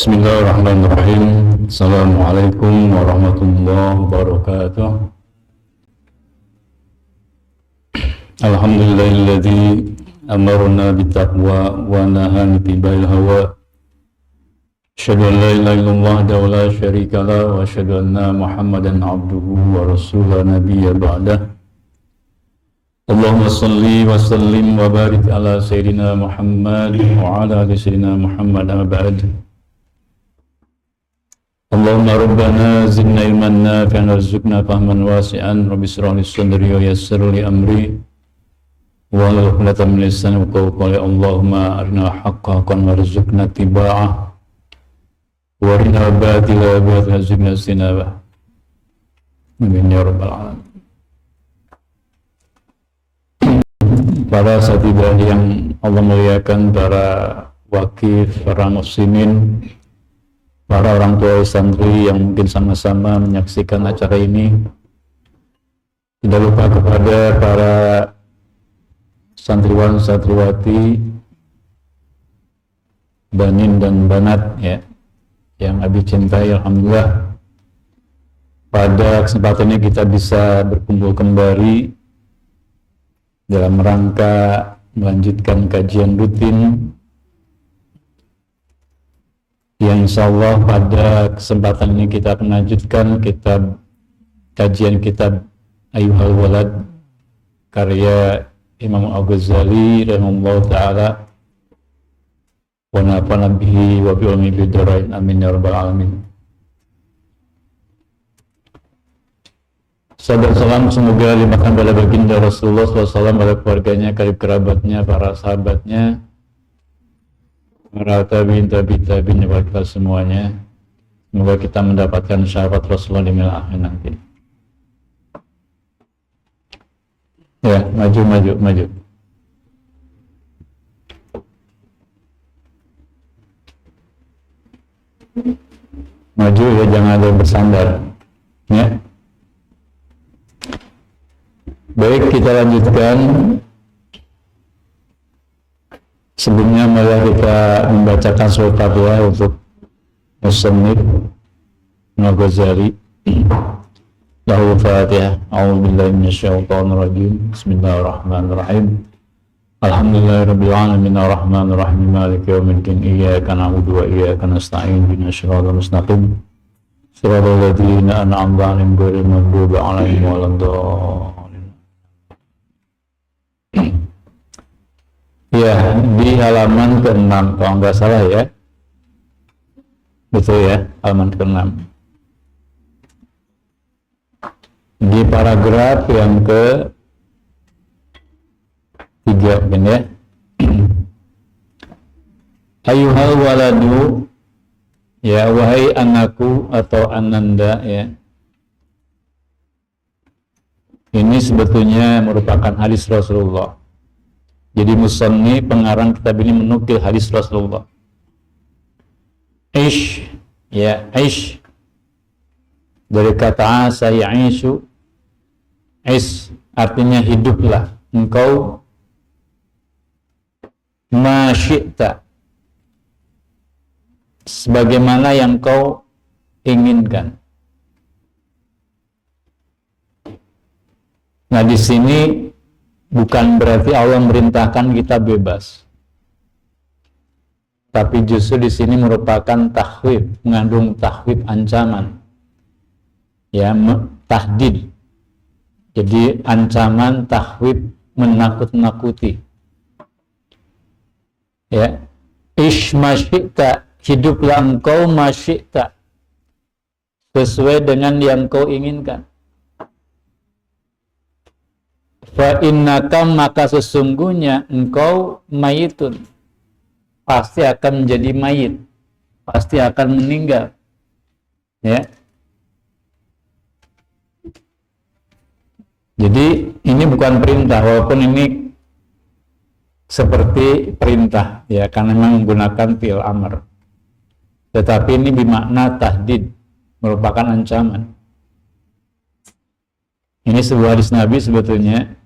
Bismillahirrahmanirrahim. Assalamualaikum warahmatullahi wabarakatuh. Alhamdulillahilladzi amarna bittaqwa wa nahana bil hawa. Asyhadu an la ilaha illallah wa la syarika lah wa asyhadu anna Muhammadan abduhu wa rasuluhu nabiyya ba'dah. Allahumma salli wa sallim wa barik ala sayyidina Muhammad wa ala ali sayyidina Muhammad amma ba'd. Allahumma rabbana zidna ilman nafi'an warzuqna fahman wasi'an rabbi shrah li sadri wa yassir li amri wahlul 'uqdatam min lisani yafqahu qawli. Allahumma arina haqqan warzuqna ittiba'ah wa arina batila warzuqna istinabah. Amin ya rabbal alamin. Para sahabat yang Allah muliakan, para wakif, para muslimin, para orang tua santri yang mungkin sama-sama menyaksikan acara ini, tidak lupa kepada para santriwan santriwati, banin dan banat ya, yang Abi cintai. Alhamdulillah pada kesempatan ini kita bisa berkumpul kembali dalam rangka melanjutkan kajian rutin yang insyaallah pada kesempatan ini kita akan lanjutkan kajian kitab Ayyuhal Walad karya Imam Al-Ghazali rahimahullah ta'ala wa nafa'ana bihi wa bi ulumi bid-dharain amin ya rabbal alamin. Sahabat salam semoga limpahkan pada baginda Rasulullah SAW, pada keluarganya, karib kerabatnya, para sahabatnya, para tabi'in kepada kita semuanya. Semoga kita mendapatkan syafaat Rasulullah di akhir nanti. Ya, maju. Maju ya, jangan ada yang bersandar. Ya. Baik, kita lanjutkan. Sebelumnya malah kita membacakan surat Fatihah untuk musannif Al-Ghazali. Lahu Fatihah. A'udzubillahi minasyaitonir rajim. Bismillahirrahmanirrahim. Alhamdulillahirabbil alamin arrahmanir rahim maliki yaumiddin iyyaka na'budu wa iyyaka nasta'in ihdinas siratal mustaqim siratal ladzina an'amta 'alaihim ghairil maghdubi 'alaihim waladdallin. Ya, di halaman ke-6 kalau nggak salah ya. Betul ya, halaman ke-6. Di paragraf yang ke-3 mungkin ya. Ayyuhal waladu, ya wahai anakku atau ananda ya. Ini sebetulnya merupakan hadis Rasulullah. Jadi musannif pengarang kitab ini menukil hadis Rasulullah. Ish, ya ish dari kata asa ya'ishu. Ish artinya hiduplah engkau ma syi'ta, sebagaimana yang kau inginkan. Nah, di sini bukan berarti Allah merintahkan kita bebas, tapi justru di sini merupakan takhwif, mengandung takhwif, ancaman, ya, tahdid. Jadi ancaman, takhwif, menakut-nakuti. Ya, ish masyikta, hiduplah engkau masyikta, sesuai dengan yang kau inginkan. Fa innaka, maka sesungguhnya engkau mayitun, pasti akan menjadi mayit, pasti akan meninggal. Ya. Jadi ini bukan perintah, walaupun ini seperti perintah ya, karena memang menggunakan fi'il amr. Tetapi ini bermakna tahdid, merupakan ancaman. Ini sebuah hadis Nabi sebetulnya.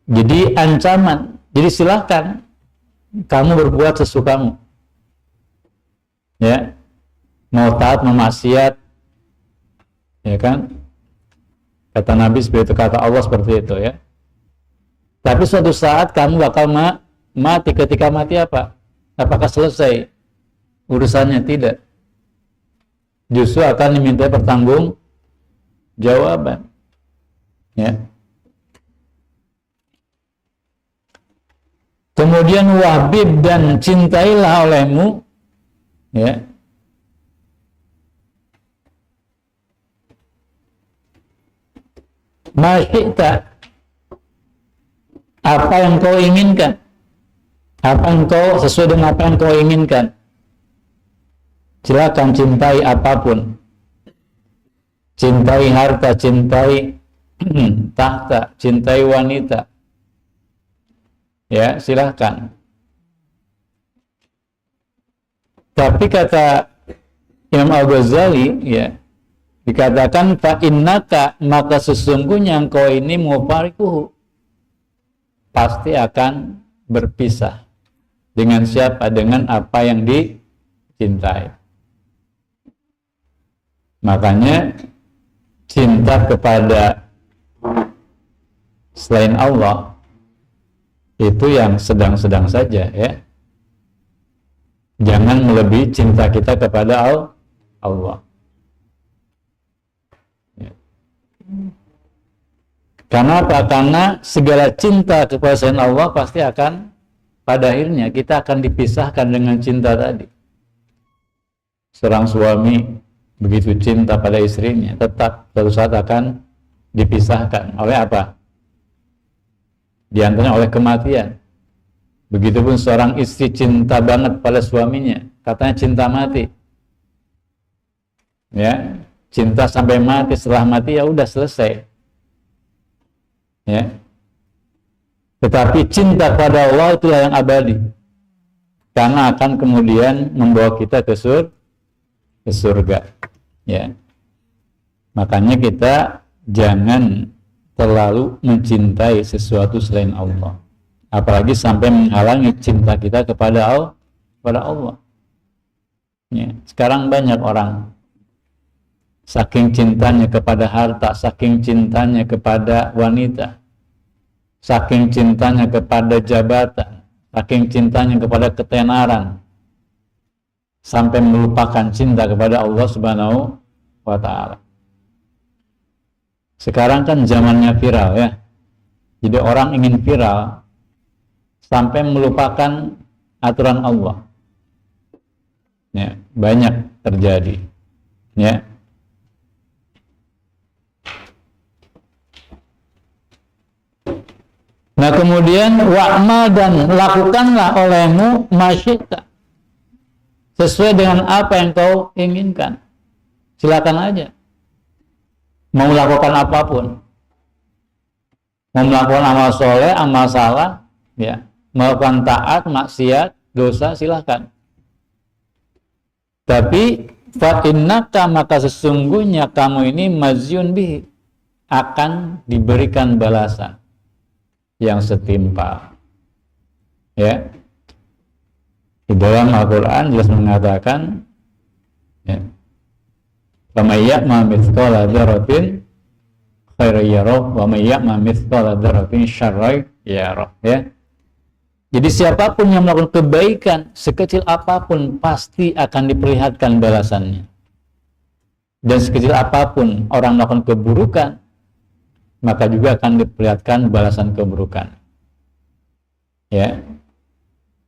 Jadi ancaman. Jadi silahkan kamu berbuat sesukamu. taat memaksiat, ya kan? Kata Nabi seperti itu, kata Allah seperti itu ya. Tapi suatu saat kamu bakal mati. Ketika mati apa? Apakah selesai urusannya? Tidak. Justru akan diminta pertanggung jawaban. Ya. Kemudian wahbib dan cintailah olehmu, ya, masyita, apa yang kau inginkan, apa yang kau sesuai dengan apa yang kau inginkan. Silakan cintai apapun, cintai harta, cintai tahta, cintai wanita, ya silakan. Tapi kata Imam Al-Ghazali, ya, dikatakan fa innaka, maka sesungguhnya engkau ini mufarikuhu, pasti akan berpisah dengan siapa? Dengan apa yang dicintai. Makanya cinta kepada selain Allah itu yang sedang-sedang saja, ya. Jangan melebihi cinta kita kepada Allah. Ya. Karena apa? Karena segala cinta kepada selain Allah pasti akan, pada akhirnya kita akan dipisahkan dengan cinta tadi. Seorang suami begitu cinta pada istrinya, tetap suatu saat akan dipisahkan oleh apa? Di antaranya oleh kematian. Begitupun seorang istri cinta banget pada suaminya, katanya cinta mati. Ya, cinta sampai mati, setelah mati ya udah selesai. Ya. Tetapi cinta pada Allah itulah yang abadi. Karena akan kemudian membawa kita ke surga. Ya. Makanya kita jangan terlalu mencintai sesuatu selain Allah. Apalagi sampai menghalangi cinta kita kepada Allah. Ya. Sekarang banyak orang saking cintanya kepada harta, saking cintanya kepada wanita, saking cintanya kepada jabatan, saking cintanya kepada ketenaran, sampai melupakan cinta kepada Allah Subhanahu wa ta'ala. Sekarang kan zamannya viral, ya. Jadi orang ingin viral sampai melupakan aturan Allah. Ya, banyak terjadi. Ya. Nah kemudian wa'mal, dan lakukanlah olehmu masyita, sesuai dengan apa yang kau inginkan. Silakan aja. Mau melakukan apapun. Mau melakukan amal soleh, amal salah, ya. Melakukan taat, maksiat, dosa, silakan. Tapi fa innaka, maka sesungguhnya kamu ini mazyun bihi, akan diberikan balasan yang setimpal. Ya. Di dalam Al-Quran jelas mengatakan, ya, faman ya'mal mithqala dzarratin khairan yarah wa man ya'mal mithqala dzarratin syarran yarah. Ya. Jadi siapapun yang melakukan kebaikan sekecil apapun pasti akan diperlihatkan balasannya. Dan sekecil apapun orang melakukan keburukan, maka juga akan diperlihatkan balasan keburukan. Ya.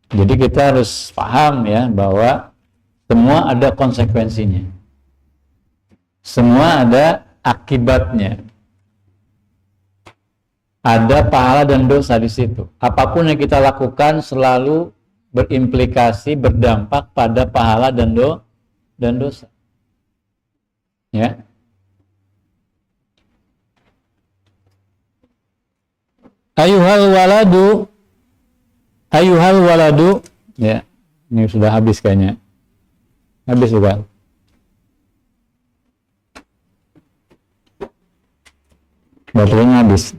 Jadi kita harus paham, ya, bahwa semua ada konsekuensinya. Semua ada akibatnya. Ada pahala dan dosa di situ. Apapun yang kita lakukan selalu berimplikasi, berdampak pada pahala dan dosa. Ya. Ayuhal waladu, ya, ini sudah habis kayaknya. Habis bukan? Baterainya habis.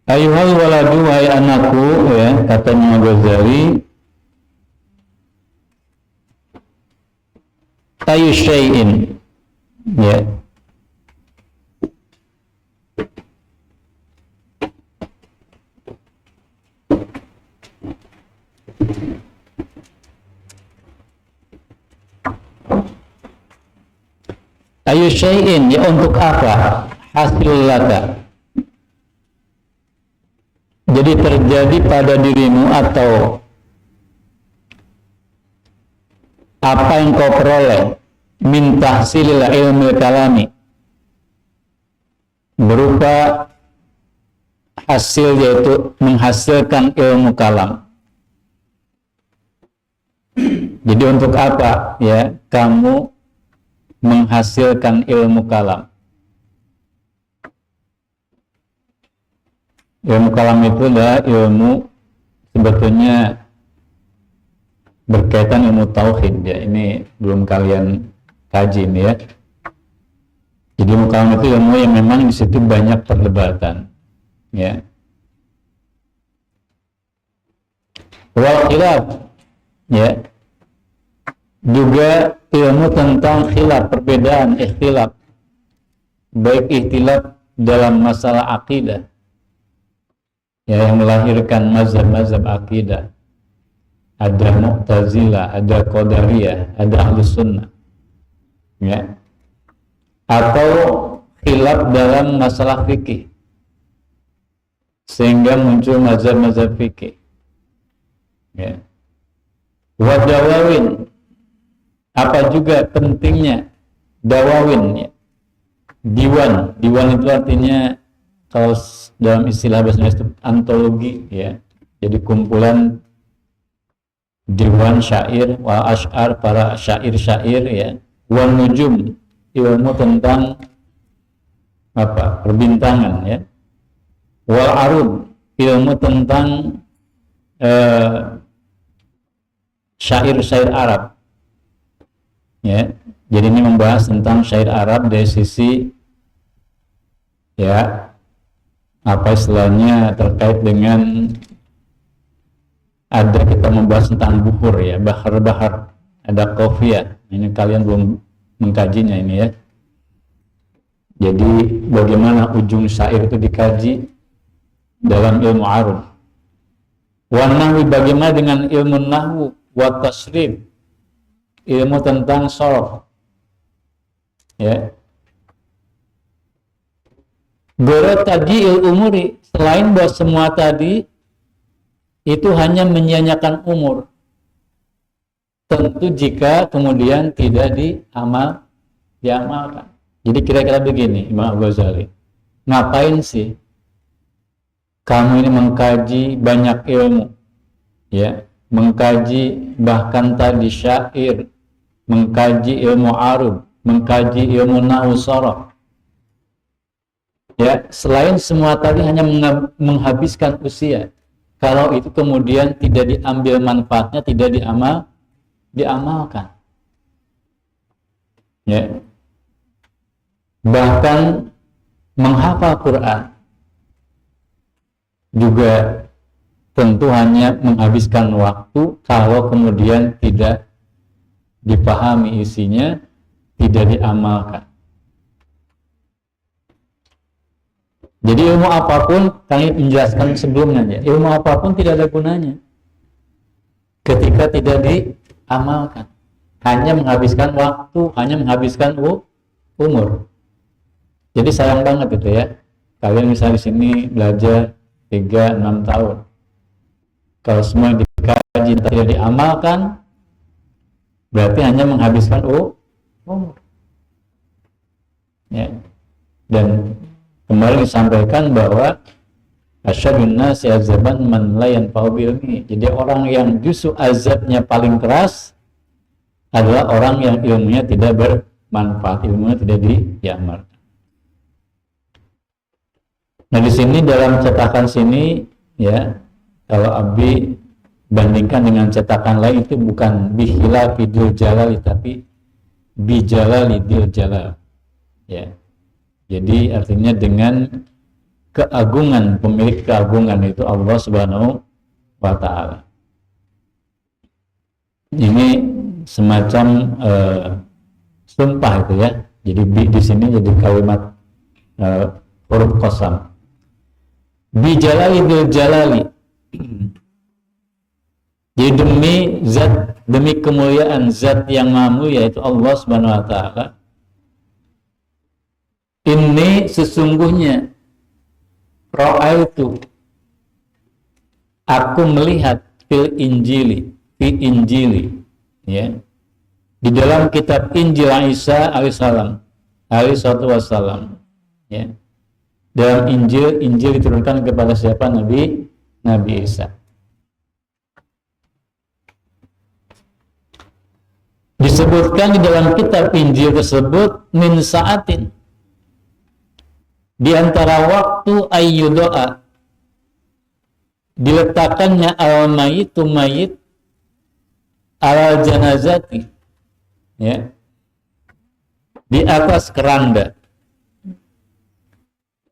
Ayuhal waladu, wahai anakku, ya, kata Imam Ghazali, ayu syai'in, ya, ayu syai'in, ya, untuk apa? Hasil laka. Jadi terjadi pada dirimu atau apa yang kau peroleh min tahsilil ilmi kalami, berupa hasil, yaitu menghasilkan ilmu kalam. Jadi untuk apa, ya, kamu menghasilkan ilmu kalam? Ilmu kalam itu adalah ilmu, sebetulnya berkaitan ilmu tauhid, ya. Ini belum kalian kaji ini, ya. Jadi ilmu kalam itu ilmu yang memang di situ banyak perdebatan, ya. Wal khilaf, ya, juga ilmu tentang khilaf, perbedaan, ikhtilaf, baik ikhtilaf dalam masalah akidah, ya, yang melahirkan mazhab-mazhab akidah. Ada Mu'tazilah, ada Qadariyah, ada Ahlus Sunnah, ya. Atau khilaf dalam masalah fikih, sehingga muncul mazhab-mazhab fikih, ya. Wa dawawin, apa juga pentingnya dawawin, ya. Diwan itu artinya, kalau dalam istilah bahasa Indonesia, antologi, ya. Jadi kumpulan diwan syair, wa asy'ar, para syair-syair, ya. Wan nujum, ilmu tentang apa? Perbintangan, ya. Wal arud, ilmu tentang syair-syair Arab, ya. Jadi ini membahas tentang syair Arab dari sisi, ya, apa istilahnya, terkait dengan, ada kita membahas tentang buhur, ya, bahar-bahar, ada qafiyah. Ini kalian belum mengkajinya ini, ya. Jadi bagaimana ujung syair itu dikaji dalam ilmu arud. Wa nahwi, bagaimana dengan ilmu nahwu, wa tasrif, ilmu tentang sharaf, ya. Goro tadi umuri, selain bahwa semua tadi itu hanya menyia-nyiakan umur, tentu jika kemudian tidak diamalkan. Jadi kira-kira begini, Imam Ghazali, ngapain sih kamu ini mengkaji banyak ilmu, ya, mengkaji bahkan tadi syair, mengkaji ilmu arud, mengkaji ilmu nahwu sharaf, ya, selain semua tadi hanya menghabiskan usia, kalau itu kemudian tidak diambil manfaatnya, tidak diamalkan, ya. Bahkan menghafal Quran juga tentu hanya menghabiskan waktu kalau kemudian tidak dipahami isinya, tidak diamalkan. Jadi ilmu apapun, kami menjelaskan sebelumnya, ya, ilmu apapun tidak ada gunanya ketika tidak diamalkan, hanya menghabiskan waktu, hanya menghabiskan umur. Jadi sayang banget itu, ya, kalian misalnya di sini belajar 3-6 tahun, kalau semua dikaji tidak diamalkan, berarti hanya menghabiskan umur, ya. Dan kemarin disampaikan bahwa asyadun nasi azaban man la yanfa'u bi'ilmi. Jadi orang yang justru azabnya paling keras adalah orang yang ilmunya tidak bermanfaat, ilmunya tidak diamalkan. Nah, di sini dalam cetakan sini, ya, kalau Abi bandingkan dengan cetakan lain, itu bukan bihilafi dil jalali, tapi bijalali dil jalal, ya. Jadi artinya dengan keagungan, pemilik keagungan itu Allah Subhanahu wa Ta'ala. Ini semacam sumpah itu ya. Jadi di sini jadi kalimat huruf qasam. Bi jalali bil jalali. Jadi demi kemuliaan zat yang maha mulia yaitu Allah Subhanahu wa Ta'ala. Ini sesungguhnya ra'aitu, aku melihat fi injili ya, di dalam kitab Injil Isa alaihissalam ya. Dalam Injil diturunkan kepada siapa? Nabi Isa. Disebutkan di dalam kitab Injil tersebut min sa'atin, di antara waktu ayyudoa, diletakkannya al-mayitu mayit al janazati ya, di atas keranda,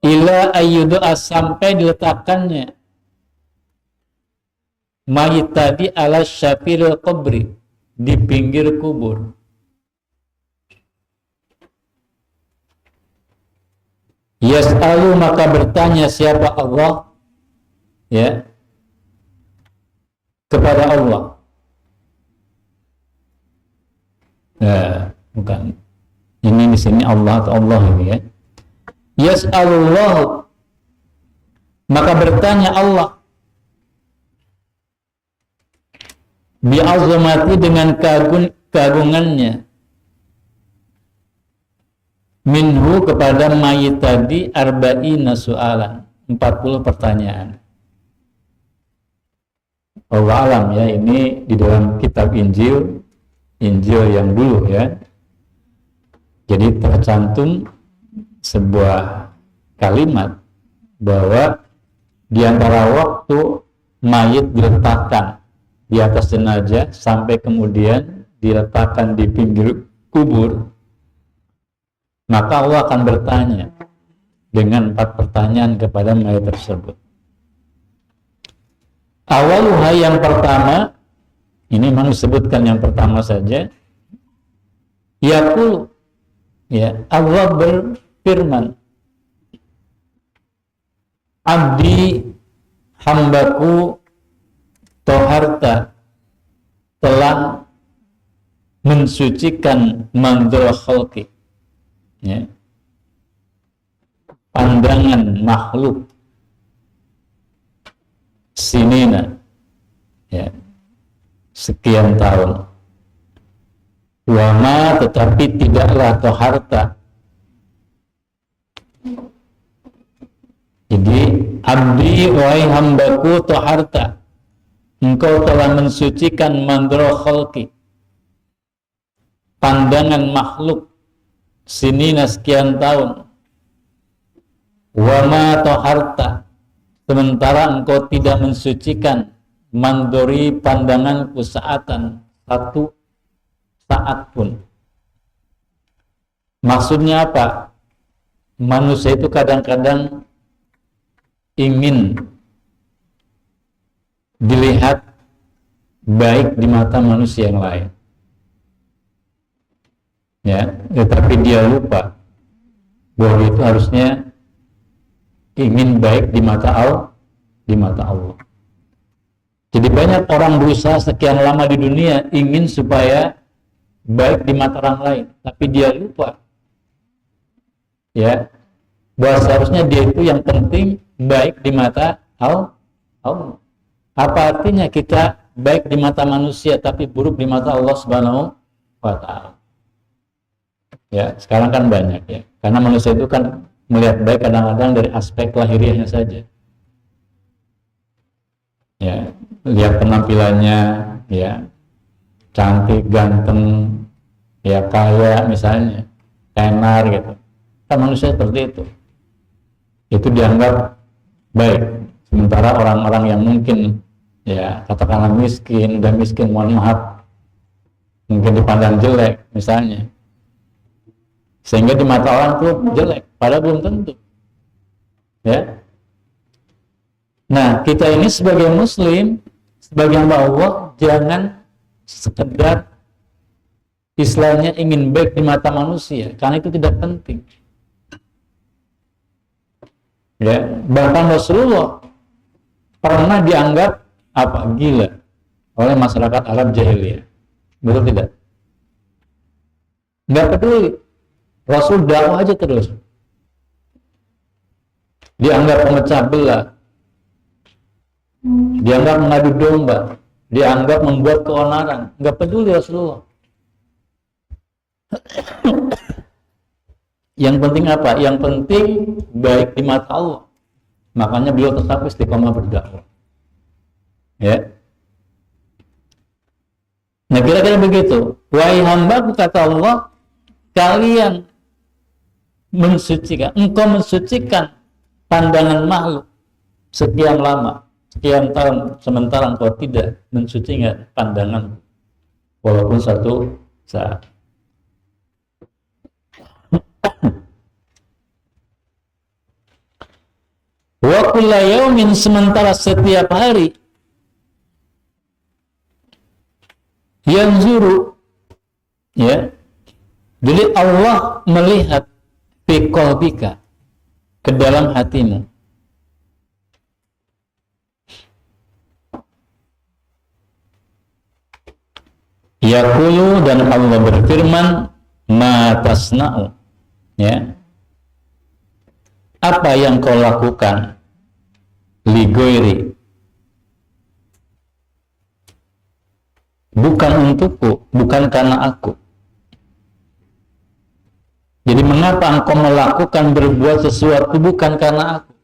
ila ayyudoa, sampai diletakkannya mayit tadi ala syafiril qabri, di pinggir kubur. Yas'alu, maka bertanya siapa Allah ya kepada Allah. Bukan. Ini di sini Allah atau Allah ini ya. Yas'alullahu, maka bertanya Allah bi'azamati, dengan keagungannya, minhu, kepada mayit tadi, arba'ina su'alan, 40 pertanyaan. Allah alam ya, ini di dalam kitab Injil yang dulu ya. Jadi tercantum sebuah kalimat bahwa di antara waktu mayit diletakkan di atas jenazah sampai kemudian diletakkan di pinggir kubur, maka Allah akan bertanya dengan 4 pertanyaan kepada mayat tersebut. Awaluha, yang pertama, ini memang disebutkan yang pertama saja. Yaqulu, ya, Allah berfirman, abdi, hambaku, toharta, telah mensucikan mandul khalqi, ya, pandangan makhluk, sinina ya, sekian tahun. Wama, tetapi tidaklah toharta. Jadi abdi, wahai hambaku, toharta, engkau telah mensucikan mandul khalqi, pandangan makhluk, sinina sekian tahun. Wama toharta, sementara engkau tidak mensucikan mandori, pandanganku, saatan, 1 saat pun. Maksudnya apa? Manusia itu kadang-kadang ingin dilihat baik di mata manusia yang lain. Ya, tetapi dia lupa bahwa itu harusnya ingin baik di mata Allah. Jadi banyak orang berusaha sekian lama di dunia ingin supaya baik di mata orang lain, tapi dia lupa ya bahwa seharusnya dia itu yang penting baik di mata Allah. Apa artinya kita baik di mata manusia tapi buruk di mata Allah Subhanahu wa Ta'ala? Ya, sekarang kan banyak ya, karena manusia itu kan melihat baik kadang-kadang dari aspek lahiriahnya saja. Ya, lihat penampilannya, ya, cantik, ganteng, ya, kaya misalnya, tenar gitu. Kan manusia seperti itu. Itu dianggap baik. Sementara orang-orang yang mungkin, ya, katakanlah miskin, udah miskin, mohon maaf, mungkin dipandang jelek misalnya, sehingga di mata orang tuh jelek, padahal belum tentu. Ya, Nah, kita ini sebagai muslim, sebagai hamba Allah, jangan sekedar istilahnya ingin baik di mata manusia, karena itu tidak penting. Ya, bahkan Rasulullah pernah dianggap apa? Gila oleh masyarakat Arab jahiliyah. Betul tidak? Nggak peduli. Rasul dakwah aja terus. Dianggap pemecah belah, dianggap mengadu domba, dianggap membuat keonaran. Nggak peduli Rasulullah. Yang penting apa? Yang penting baik di mata Allah. Makanya beliau tetap istiqomah berdakwah. Ya. Nah, kira-kira begitu. Wahai hambaku, kata Allah, kalian mensucikan, engkau mensucikan pandangan makhluk sekian lama, sekian tahun, sementara engkau tidak mensucikan pandangan walaupun satu saat. Wa kulla yaumin, sementara setiap hari, yanzuru, ya, jadi Allah melihat fi qalbika, ke dalam hatimu. Yaqulu, dan Allah berfirman, ma tasna'u, ya, apa yang kau lakukan, li ghairi, bukan untukku, bukan karena aku. Jadi mengapa engkau melakukan, berbuat sesuatu bukan karena aku?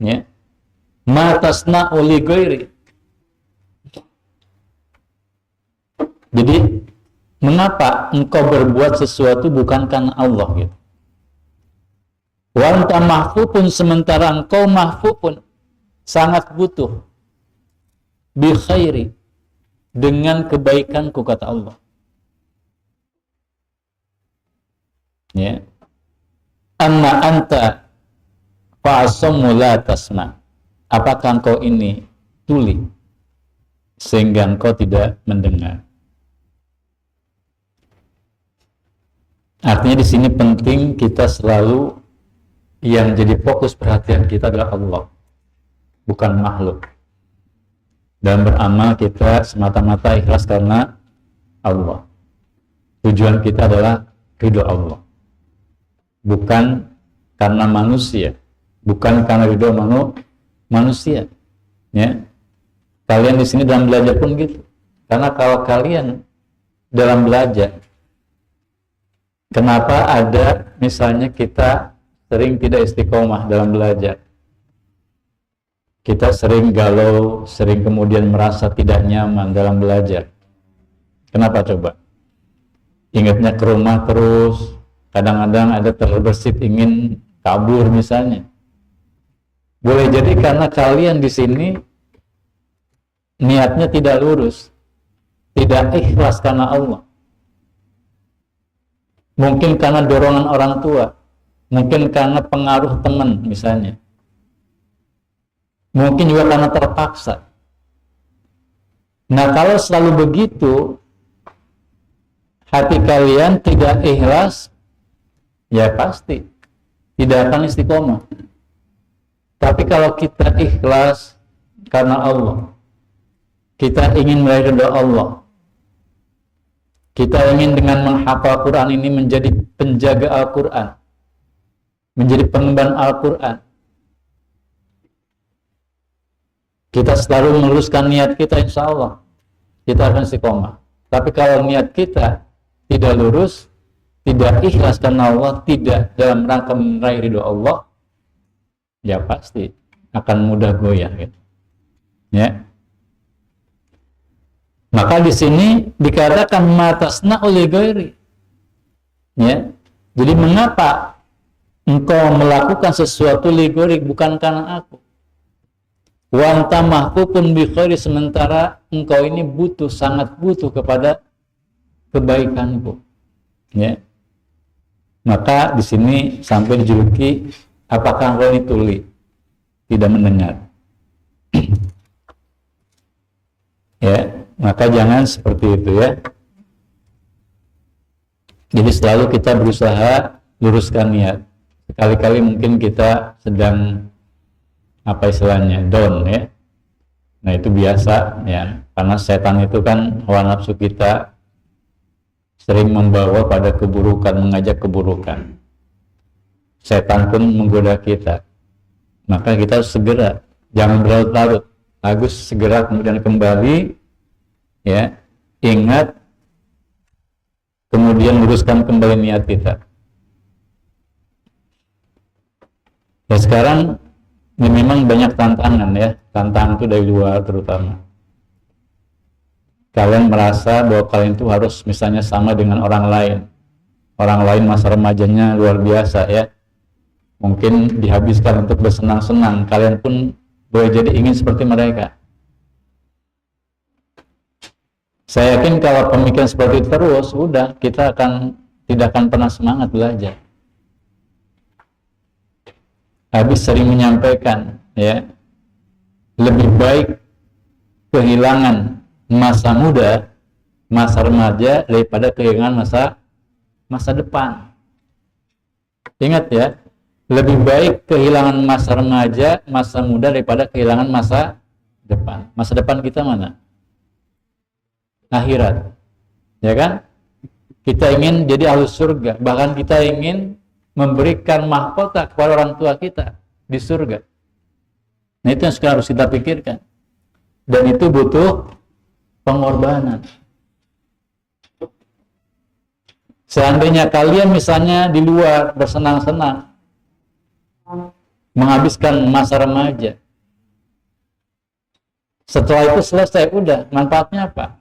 Ya. Ma tasna'u li ghairi. Jadi mengapa engkau berbuat sesuatu bukan karena Allah gitu. Wa anta mahfupun, sementara engkau mahfupun, sangat butuh, bi khairi, dengan kebaikanku, kata Allah. Ya. Amma anta fa'asammu la tasma. Apakah engkau ini tuli sehingga engkau tidak mendengar? Artinya di sini penting kita selalu yang jadi fokus perhatian kita adalah Allah, bukan makhluk. Dan beramal kita semata-mata ikhlas karena Allah. Tujuan kita adalah ridho Allah, bukan karena manusia, bukan karena ridho manusia. Ya, kalian di sini dalam belajar pun gitu. Karena kalau kalian dalam belajar, kenapa ada misalnya kita sering tidak istiqomah dalam belajar? Kita sering galau, sering kemudian merasa tidak nyaman dalam belajar. Kenapa coba? Ingatnya ke rumah terus, kadang-kadang ada terbersit ingin kabur misalnya. Boleh jadi karena kalian di sini niatnya tidak lurus, tidak ikhlas karena Allah. Mungkin karena dorongan orang tua, mungkin karena pengaruh teman misalnya. Mungkin juga karena terpaksa. Nah, kalau selalu begitu, hati kalian tidak ikhlas, ya pasti tidak akan istiqomah. Tapi kalau kita ikhlas karena Allah, kita ingin meraih ridha Allah, kita ingin dengan menghafal Quran ini menjadi penjaga Al-Quran, menjadi pengemban Al-Quran, kita selalu meluruskan niat kita, insya Allah kita akan istiqomah. Tapi kalau niat kita tidak lurus, tidak ikhlas karena Allah, tidak dalam rangka meraih ridho Allah, ya pasti akan mudah goyah gitu. Ya. Maka di sini dikatakan matasna oleh ghairi. Ya. Jadi mengapa engkau melakukan sesuatu li ghairi, bukan karena aku? Wa anta mahfupun bi khairi, sementara engkau ini butuh, sangat butuh kepada kebaikanku. Ya. Maka di sini sampai dijuluki, apakah engkau ini tuli, tidak mendengar? Ya, maka jangan seperti itu ya. Jadi selalu kita berusaha luruskan niat. Sekali-kali mungkin kita sedang apa istilahnya down ya. Nah itu biasa ya, karena setan itu kan hawa nafsu kita sering membawa pada keburukan, mengajak keburukan. Setan pun menggoda kita. Maka kita harus segera, jangan berlarut-larut. Harus segera kemudian kembali ya, ingat, kemudian luruskan kembali niat kita. Ya sekarang ini memang banyak tantangan ya, tantangan itu dari luar terutama. Kalian merasa bahwa kalian itu harus misalnya sama dengan orang lain. Orang lain masa remajanya luar biasa ya. Mungkin dihabiskan untuk bersenang-senang, kalian pun boleh jadi ingin seperti mereka. Saya yakin kalau pemikiran seperti itu terus, udah kita tidak akan pernah semangat belajar. Habis sering menyampaikan, ya, lebih baik kehilangan masa muda, masa remaja daripada kehilangan masa depan. Ingat ya, lebih baik kehilangan masa remaja, masa muda daripada kehilangan masa depan. Masa depan kita mana? Akhirat, ya kan? Kita ingin jadi ahli surga, bahkan kita ingin memberikan mahkota kepada orang tua kita di surga. Nah itu yang sekarang harus kita pikirkan, dan itu butuh pengorbanan. Seandainya kalian misalnya di luar bersenang-senang, menghabiskan masa remaja, setelah itu selesai, udah, manfaatnya apa?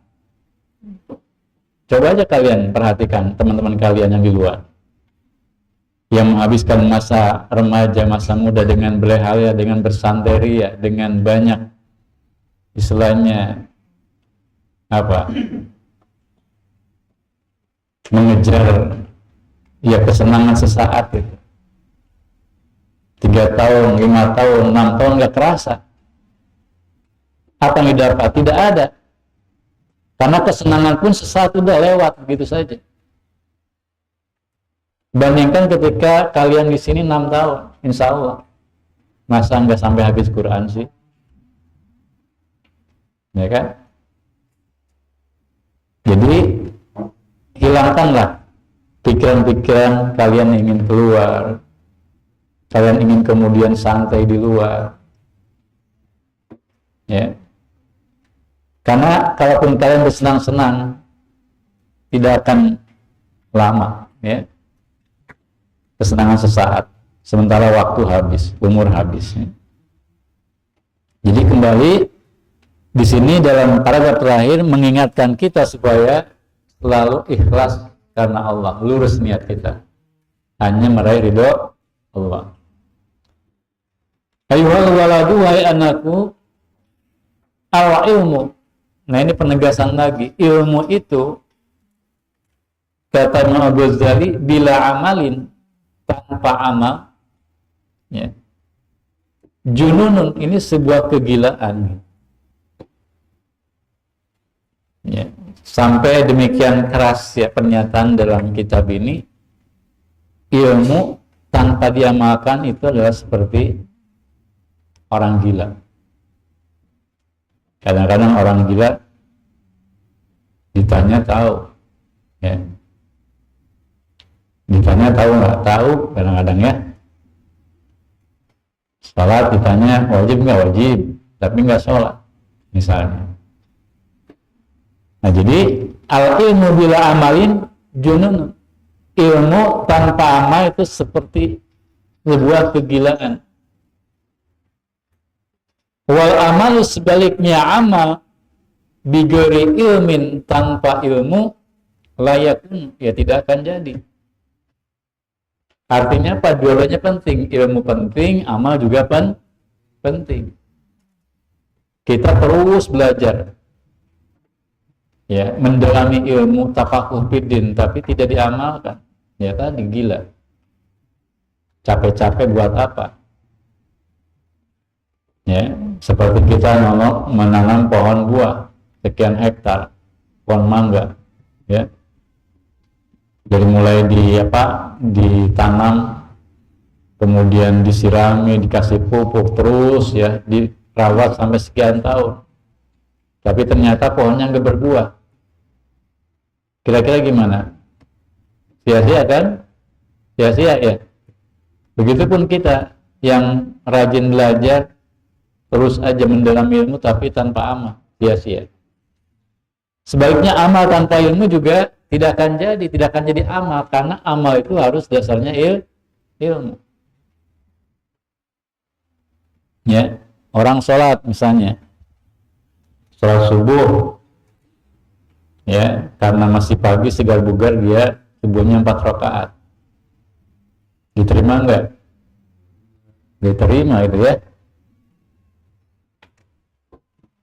Coba aja kalian perhatikan teman-teman kalian yang di luar, yang menghabiskan masa remaja, masa muda dengan berleha-leha, dengan bersanteria, dengan banyak istilahnya apa, mengejar ya kesenangan sesaat itu. 3 tahun, 5 tahun, 6 tahun nggak kerasa. Apa yang didapat? Tidak ada. Karena kesenangan pun sesaat udah lewat begitu saja. Bandingkan ketika kalian di sini 6 tahun, insya Allah, masa nggak sampai habis Quran sih, ya kan? Jadi hilangkanlah pikiran-pikiran kalian ingin keluar, kalian ingin kemudian santai di luar, ya. Karena kalaupun kalian bersenang-senang, tidak akan lama, ya. Kesenangan sesaat, sementara waktu habis, umur habis. Ya. Jadi kembali di sini dalam paragraf terakhir mengingatkan kita supaya selalu ikhlas karena Allah, lurus niat kita, hanya meraih ridho Allah. Ayuhal waladu, wahai anakku, al ilmu. Nah ini penegasan lagi, ilmu itu kata Imam Ghazali, bila amalin, tanpa amal, ya, jununun, ini sebuah kegilaan, ya. Sampai demikian keras ya pernyataan dalam kitab ini, ilmu tanpa diamalkan itu adalah seperti orang gila. Kadang-kadang orang gila ditanya tahu, ya. Ditanya tahu nggak? Tahu kadang-kadang ya. Salat ditanya wajib nggak? Wajib, tapi nggak sholat misalnya. Nah jadi al ilmu bila amalin junun, ilmu tanpa amal itu seperti sebuah kegilaan. Wal amalu sebaliknya, amal bigori ilmin, tanpa ilmu layakun, ya tidak akan jadi. Artinya apa? Dua-duanya penting, ilmu penting, amal juga penting. Kita terus belajar, ya, mendalami ilmu tafaqquh fiddin, tapi tidak diamalkan, ya tadi gila. Capek-capek buat apa? Ya, seperti kita menanam pohon buah, sekian hektar pohon mangga, ya. Dari mulai ditanam, kemudian disirami, dikasih pupuk terus, ya, dirawat sampai sekian tahun. Tapi ternyata pohonnya nggak berbuah. Kira-kira gimana? Sia-sia kan? Sia-sia ya. Begitupun kita yang rajin belajar, terus aja mendalam ilmu tapi tanpa amal, sia-sia. Sebaliknya amal tanpa ilmu juga tidak akan jadi amal, karena amal itu harus dasarnya ilmu. Ya, orang sholat misalnya, sholat subuh, ya, karena masih pagi segar bugar, dia subuhnya 4 rakaat. Diterima enggak? Diterima itu ya.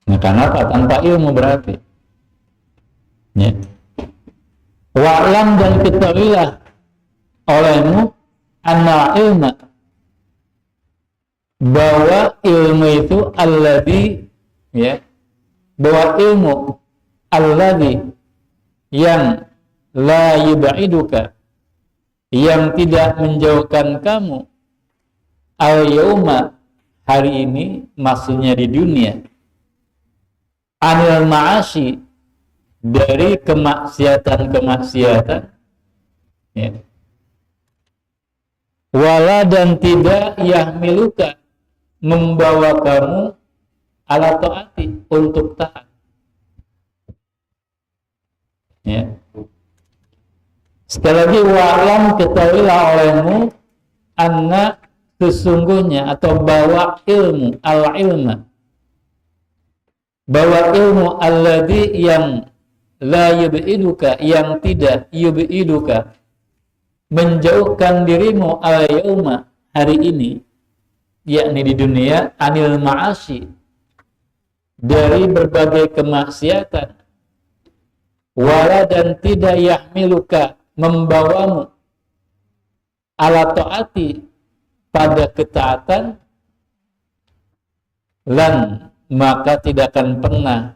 Nah, karena apa? Tanpa ilmu berarti. Ya. Wa'lam dan ketahuilah olehmu anna ilma, bahwa ilmu itu alladhi, ya, bahwa ilmu alladhi yang la yub'iduka, yang tidak menjauhkan kamu, al-yauma, hari ini, maksudnya di dunia, anil ma'asyi, dari kemaksiatan, ya. Wala, dan tidak yahmiluka, membawa kamu ala taati, untuk taat, ya. Sekali lagi, wa'lam, ketahuilah olehmu anna, sesungguhnya, atau bahwa ilmu, al-ilma, bahwa ilmu alladhi yang la yub'iduka, yang tidak yub'iduka, menjauhkan dirimu al-yauma, hari ini, yakni di dunia, anil ma'asyi, dari berbagai kemaksiatan, wala, dan tidak yahmiluka, membawamu ala taati, pada ketaatan, lan, maka tidak akan pernah,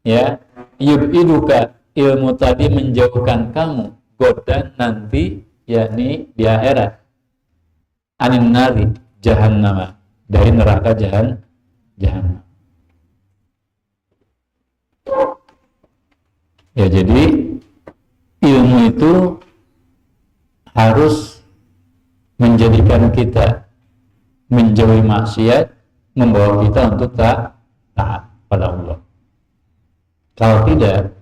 ya, yub'iduka, ilmu tadi menjauhkan kamu, godan nanti, yakni di akhirat, anin nari, jahannama, dari neraka jahannam. Ya, jadi ilmu itu harus menjadikan kita menjauhi maksiat, membawa kita untuk taat pada Allah. Kalau tidak,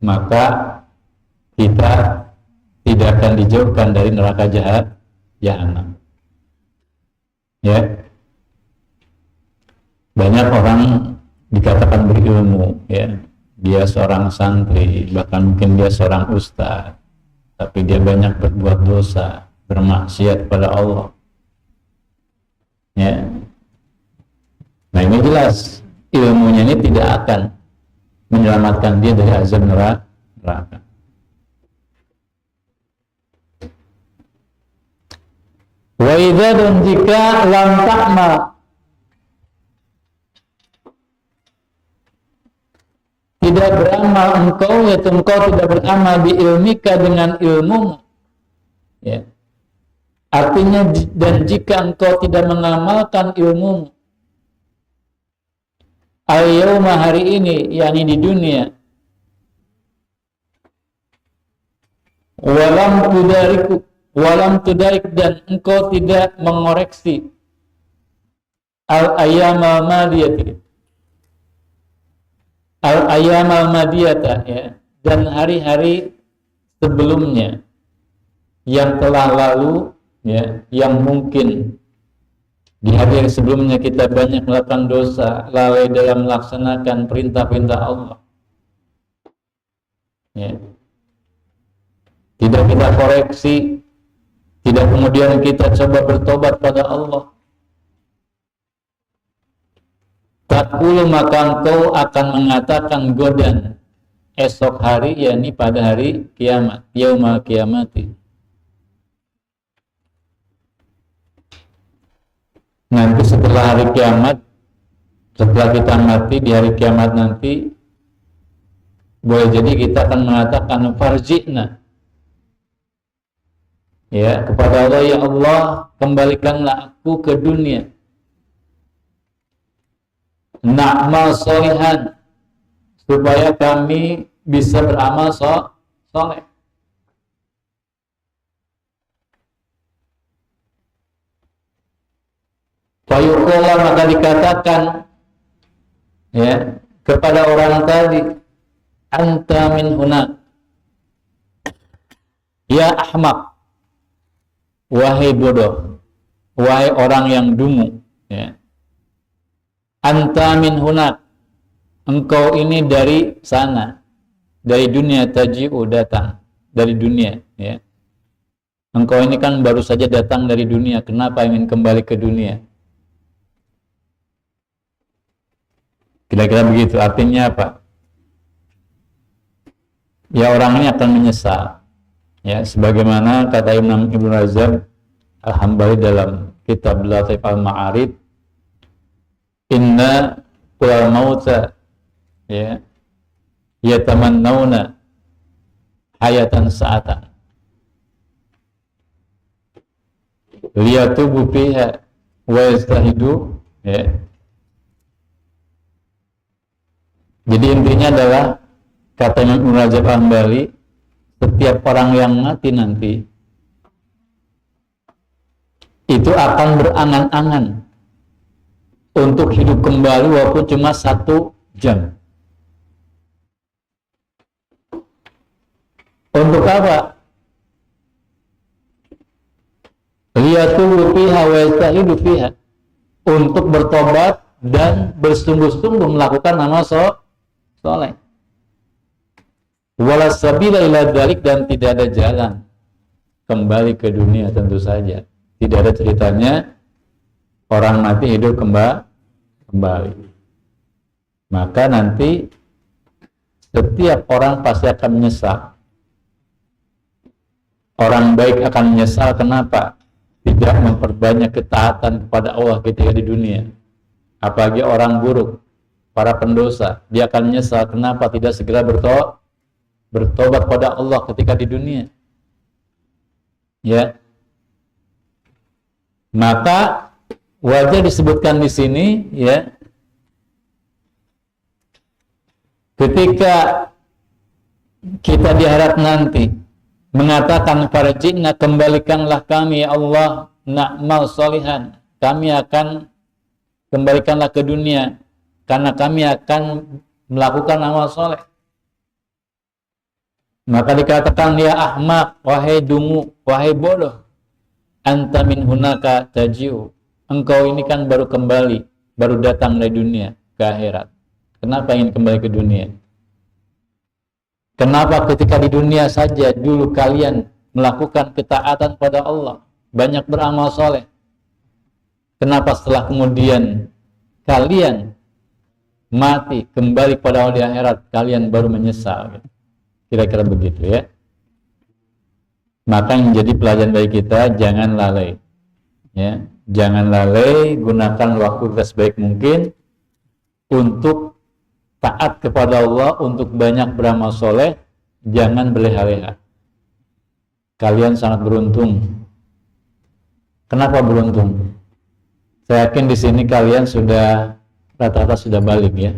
maka kita tidak akan dijauhkan dari neraka jahannam. Ya, banyak orang dikatakan berilmu, ya, dia seorang santri, bahkan mungkin dia seorang ustaz, tapi dia banyak berbuat dosa, bermaksiat pada Allah. Ya, nah ini jelas ilmunya ini tidak akan menyelamatkan dia dari azab neraka. Wa idza, dan jika lam ta'mal, tidak beramal engkau, yaitu engkau tidak beramal bi ilmika, dengan ilmumu, ya. Artinya, dan jika engkau tidak mengamalkan ilmumu, al-yauma, hari ini, yakni di dunia, walam tudarik, dan engkau tidak mengoreksi al-ayyam al-madiyata, ya, dan hari-hari sebelumnya yang telah lalu, ya, yang mungkin di hari sebelumnya kita banyak melakukan dosa, lalai dalam melaksanakan perintah-perintah Allah, ya. Tidak kita koreksi, tidak kemudian kita coba bertobat pada Allah. Takul, maka engkau akan mengatakan godan, esok hari, yakni pada hari kiamat, yaumal kiamati. Nanti setelah hari kiamat, Setelah kita mati di hari kiamat nanti, boleh jadi kita akan mengatakan farji'na, ya, kepada Allah, ya Allah, kembalikanlah aku ke dunia, na'mal sholihan, supaya kami bisa beramal soleh. Fayuqala, maka dikatakan, ya, kepada orang tadi, anta min hunak, ya ahmak, wahai bodoh, wahai orang yang dungu, ya. Anta min hunak, engkau ini dari sana, dari dunia, taji'u, datang dari dunia, ya. Engkau ini kan baru saja datang dari dunia, kenapa ingin kembali ke dunia? Kira-kira begitu. Artinya apa? Ya, orang ini akan menyesal, ya, sebagaimana kata Imam Ibnu Rajab Al-Hambali dalam kitab Latif Al-Ma'arif, inna qul mauta, ya, yatamannawna hayatan sa'atan liyatubu fiha wa yastahidu, ya. Jadi intinya adalah, kata Imam Ibnu Rajab Al-Hambali, setiap orang yang mati nanti itu akan berangan-angan untuk hidup kembali walaupun cuma 1 jam. Untuk apa? Liyatubu fiha wa yastahidu fiha, untuk bertobat dan bersungguh-sungguh melakukan amal soleh. Wala sabila ila dzalik, dan tidak ada jalan kembali ke dunia, tentu saja. Tidak ada ceritanya orang mati hidup kembali. Maka nanti setiap orang pasti akan menyesal. Orang baik akan menyesal, kenapa? Tidak memperbanyak ketaatan kepada Allah ketika di dunia. Apalagi orang buruk, para pendosa, dia akan menyesal, kenapa tidak segera bertobat pada Allah ketika di dunia, ya. Maka wajah disebutkan di sini, ya, ketika kita di akhirat nanti mengatakan farji'na, kembalikanlah kami ya Allah, na'mal sholihan, kami akan kembalikanlah ke dunia karena kami akan melakukan amal soleh. Maka dikatakan, ya ahmak, wahai dungu, wahai bodoh, anta min hunaka taji'u, engkau ini kan baru kembali, baru datang dari dunia ke akhirat. Kenapa ingin kembali ke dunia? Kenapa ketika di dunia saja dulu kalian melakukan ketaatan pada Allah, banyak beramal soleh? Kenapa setelah kemudian kalian mati kembali pada Allah di akhirat, kalian baru menyesal? Kira-kira begitu, ya. Maka yang menjadi pelajaran bagi kita, jangan lalai, ya. Jangan lalai, gunakan waktu kita sebaik mungkin untuk taat kepada Allah, untuk banyak beramal soleh. Jangan berleha-leha. Kalian sangat beruntung. Kenapa beruntung? Saya yakin di sini kalian sudah rata-rata sudah balik, ya.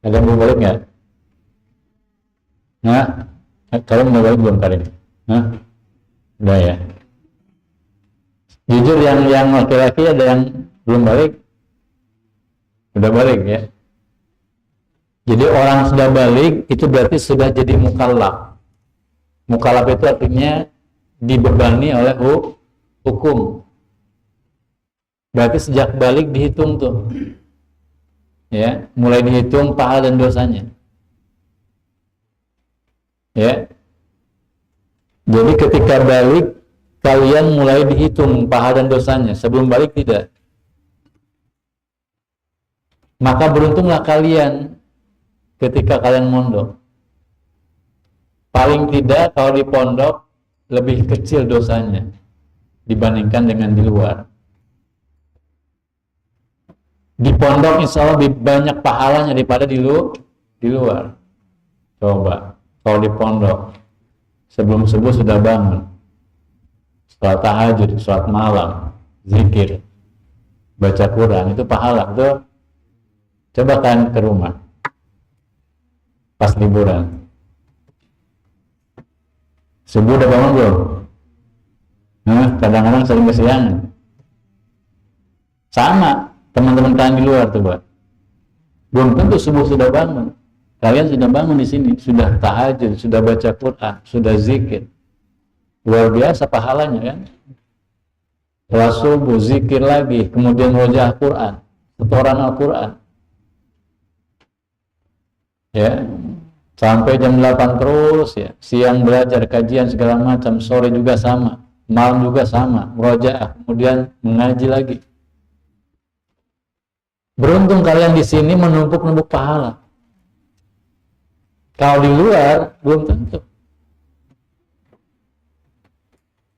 Kalian belum balik nggak? Nah, kalian udah balik belum kalian? Nah, udah, ya. Jujur yang laki-laki ada yang belum balik, udah balik, ya. Jadi orang sudah balik itu berarti sudah jadi mukallaf. Mukallaf itu artinya dibebani oleh hukum. Berarti sejak balik dihitung tuh, ya, mulai dihitung pahala dan dosanya, ya. Jadi ketika balik kalian mulai dihitung pahala dan dosanya, sebelum balik tidak. Maka beruntunglah kalian ketika kalian mondok. Paling tidak kalau di pondok lebih kecil dosanya dibandingkan dengan di luar. Di pondok insya Allah lebih banyak pahalanya daripada di luar. Coba, kalau di pondok sebelum subuh sudah bangun, sholat tahajud, sholat malam, zikir, baca Quran, itu pahala tuh. Coba kan ke rumah pas liburan, subuh udah bangun belum? Kadang-kadang sering kesiangan. Sama teman-teman kalian di luar tuh, belum tentu subuh sudah bangun. Kalian sudah bangun di sini, sudah tahajud, sudah baca Quran, sudah zikir. Luar biasa pahalanya kan? Setelah subuh zikir lagi, kemudian rojaah Quran, setoran Al-Quran. Ya, sampai jam 8 terus ya. Siang belajar kajian segala macam, sore juga sama, malam juga sama, rojaah, kemudian mengaji lagi. Beruntung kalian di sini menumpuk-numpuk pahala. Kalau di luar belum tentu.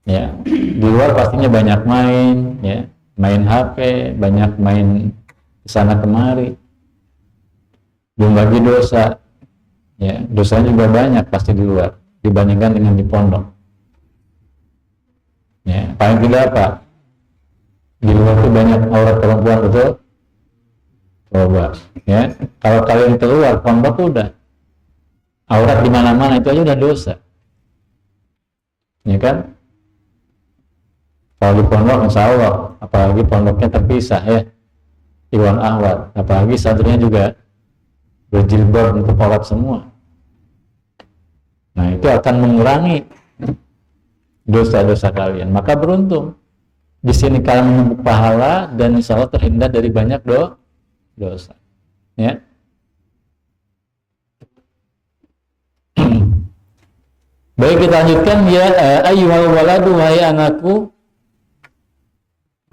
Ya, di luar pastinya banyak main, ya, main HP, banyak main kesana kemari. Belum lagi dosa, ya, dosanya juga banyak pasti di luar dibandingkan dengan di pondok. Ya, paling tidak apa? Di luar itu banyak aurat perempuan, betul? Coba, ya, kalau kalian keluar pondok udah aurat di mana-mana, itu aja udah dosa, ya kan? Kalau di pondok insya Allah, apalagi pondoknya terpisah ya, iwan ahwat, apalagi santrinya juga berjilbab untuk aurat semua. Nah itu akan mengurangi dosa-dosa kalian. Maka beruntung di sini kalian menumpuk pahala dan insya Allah terhindar dari banyak dosa. Ya. Baik, kita lanjutkan ya. Ayyuhal waladu, wahai anakku,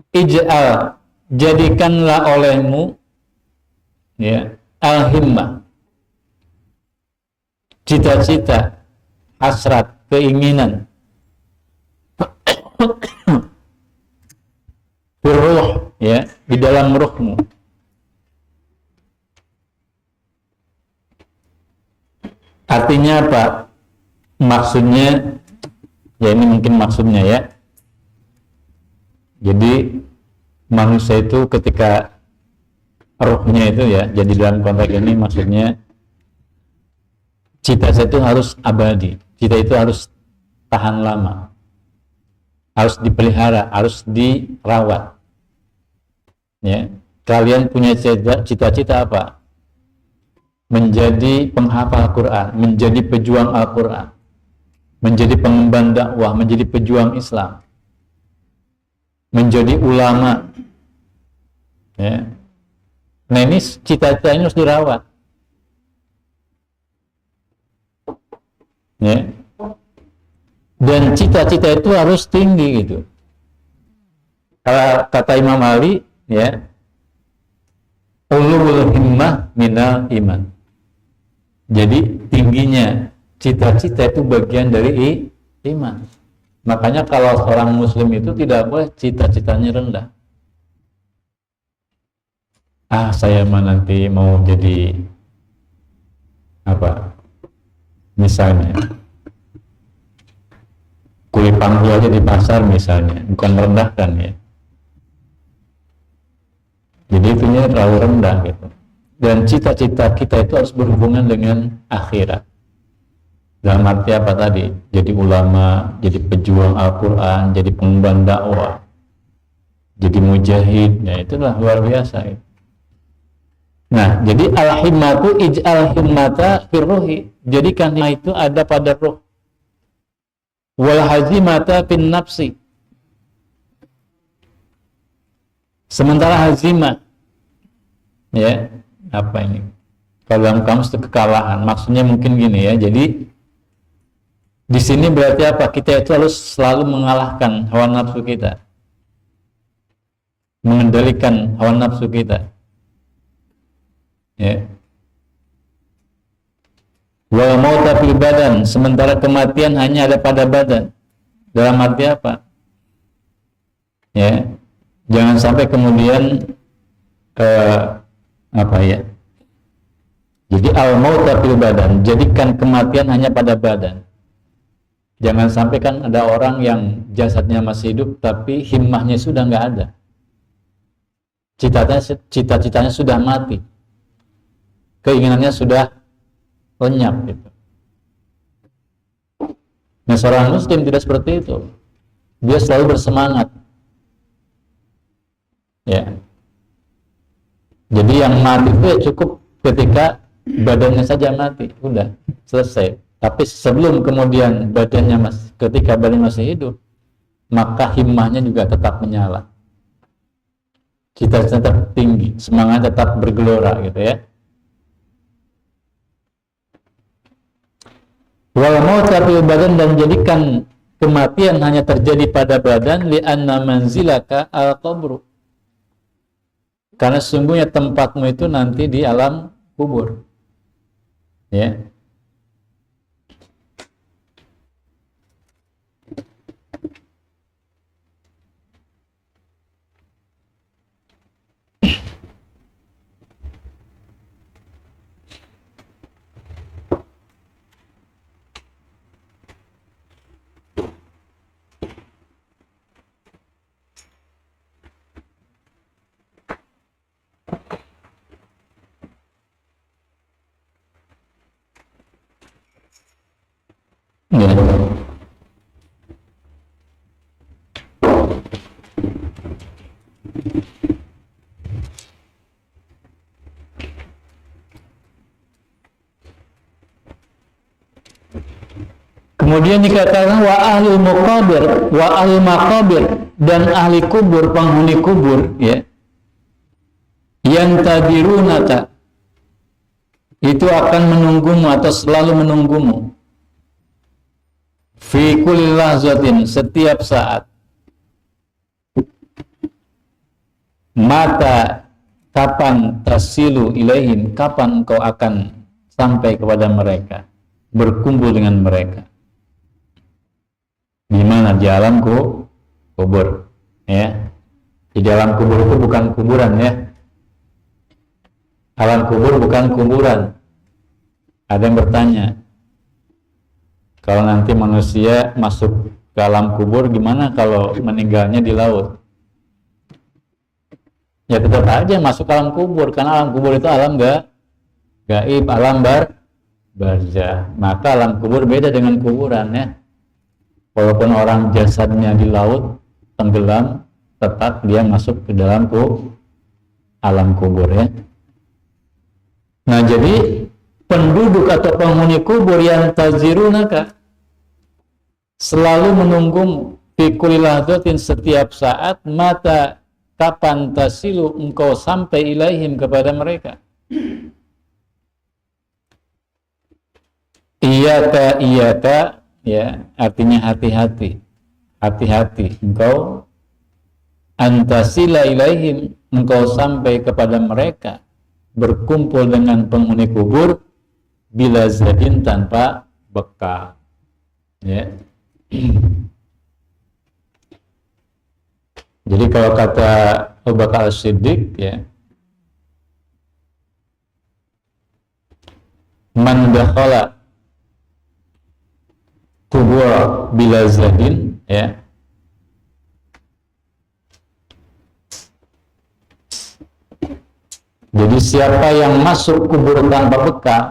ij'al, jadikanlah olehmu, ya, al-himmah, cita-cita, hasrat, keinginan, ruh, ya, di dalam ruhmu. Artinya apa? Maksudnya, ya ini mungkin maksudnya ya. Jadi manusia itu ketika ruhnya itu ya, jadi dalam konteks ini maksudnya cita itu harus abadi, cita itu harus tahan lama, harus dipelihara, harus dirawat. Ya, kalian punya cita-cita apa? Menjadi penghafal Quran, menjadi pejuang Al-Quran, menjadi pengemban dakwah, menjadi pejuang Islam, menjadi ulama. Ya. Nah ini cita-cita ini harus dirawat. Ya. Dan cita-cita itu harus tinggi gitu. Kalau kata Imam Ali, ya, ulul himmah minal iman. Jadi tingginya cita-cita itu bagian dari iman. Makanya kalau seorang muslim itu tidak boleh cita-citanya rendah. Saya mah nanti mau jadi apa? Misalnya kuli pangku aja di pasar misalnya, bukan merendahkan ya. Jadi itunya terlalu rendah gitu. Dan cita-cita kita itu harus berhubungan dengan akhirat. Dalam arti apa tadi? Jadi ulama, jadi pejuang Al-Quran, jadi pengemban dakwah, jadi mujahid. Ya itulah luar biasa. Nah, jadi al-himmatu ij'al himmata firruhi. Jadikan itu ada pada ruh. Wal hazimata fin nafsi. Sementara hazimah, ya, apa ini? Kalau dalam kamus itu kekalahan, maksudnya mungkin gini ya. Jadi di sini berarti apa? Kita itu harus selalu mengalahkan hawa nafsu kita, mengendalikan hawa nafsu kita. Ya. Wa mauta fil badan, sementara kematian hanya ada pada badan. Dalam arti apa? Ya. Jangan sampai kemudian apa ya? Jadi al-mauta fil badan, jadikan kematian hanya pada badan. Jangan sampai kan ada orang yang jasadnya masih hidup tapi himmahnya sudah nggak ada. Cita-citanya sudah mati. Keinginannya sudah lenyap gitu. Nah, seorang muslim tidak seperti itu. Dia selalu bersemangat. Ya. Jadi yang mati itu ya cukup ketika badannya saja mati, udah selesai. Tapi sebelum kemudian ketika badannya masih hidup, maka himmahnya juga tetap menyala. Cita tetap tinggi, semangat tetap bergelora gitu ya. Wal mauta fil badan, dan jadikan kematian hanya terjadi pada badan, li'anna manzilaka al-qabru. Karena sesungguhnya tempatmu itu nanti di alam kubur. Ya. Ya. Kemudian dikatakan wa ahli maqabir, wa ahli maqabir, dan ahli kubur, penghuni kubur, ya. Yang tadirunaka, itu akan menunggumu atau selalu menunggumu. Fi kulli lahzatin, setiap saat. Mata, kapan tasilu ilaihim, kapan kau akan sampai kepada mereka, berkumpul dengan mereka. Di mana? Di alam kubur, ya. Di dalam kubur itu bukan kuburan, ya. Alam kubur bukan kuburan. Ada yang bertanya, kalau nanti manusia masuk ke alam kubur, gimana kalau meninggalnya di laut? Ya tetap aja masuk ke alam kubur, karena alam kubur itu alam gaib, alam barzah. Maka alam kubur beda dengan kuburan, ya. Walaupun orang jasadnya di laut tenggelam, tetap dia masuk ke dalam alam kubur, ya. Nah, jadi penduduk atau penghuni kubur yang tazirunaka, selalu menunggu fi kulli lahzatin, setiap saat, mata, kapan tasilu engkau sampai ilaihim, kepada mereka. Iyaka, ya, artinya hati-hati. Hati-hati engkau, antasila ilaihim, engkau sampai kepada mereka, berkumpul dengan penghuni kubur, bila zadin, tanpa bekal, ya. Jadi kalau kata Abu Bakar As-Siddiq, ya, man dakhala kubur bila zadin, ya, jadi siapa yang masuk kubur tanpa bekal,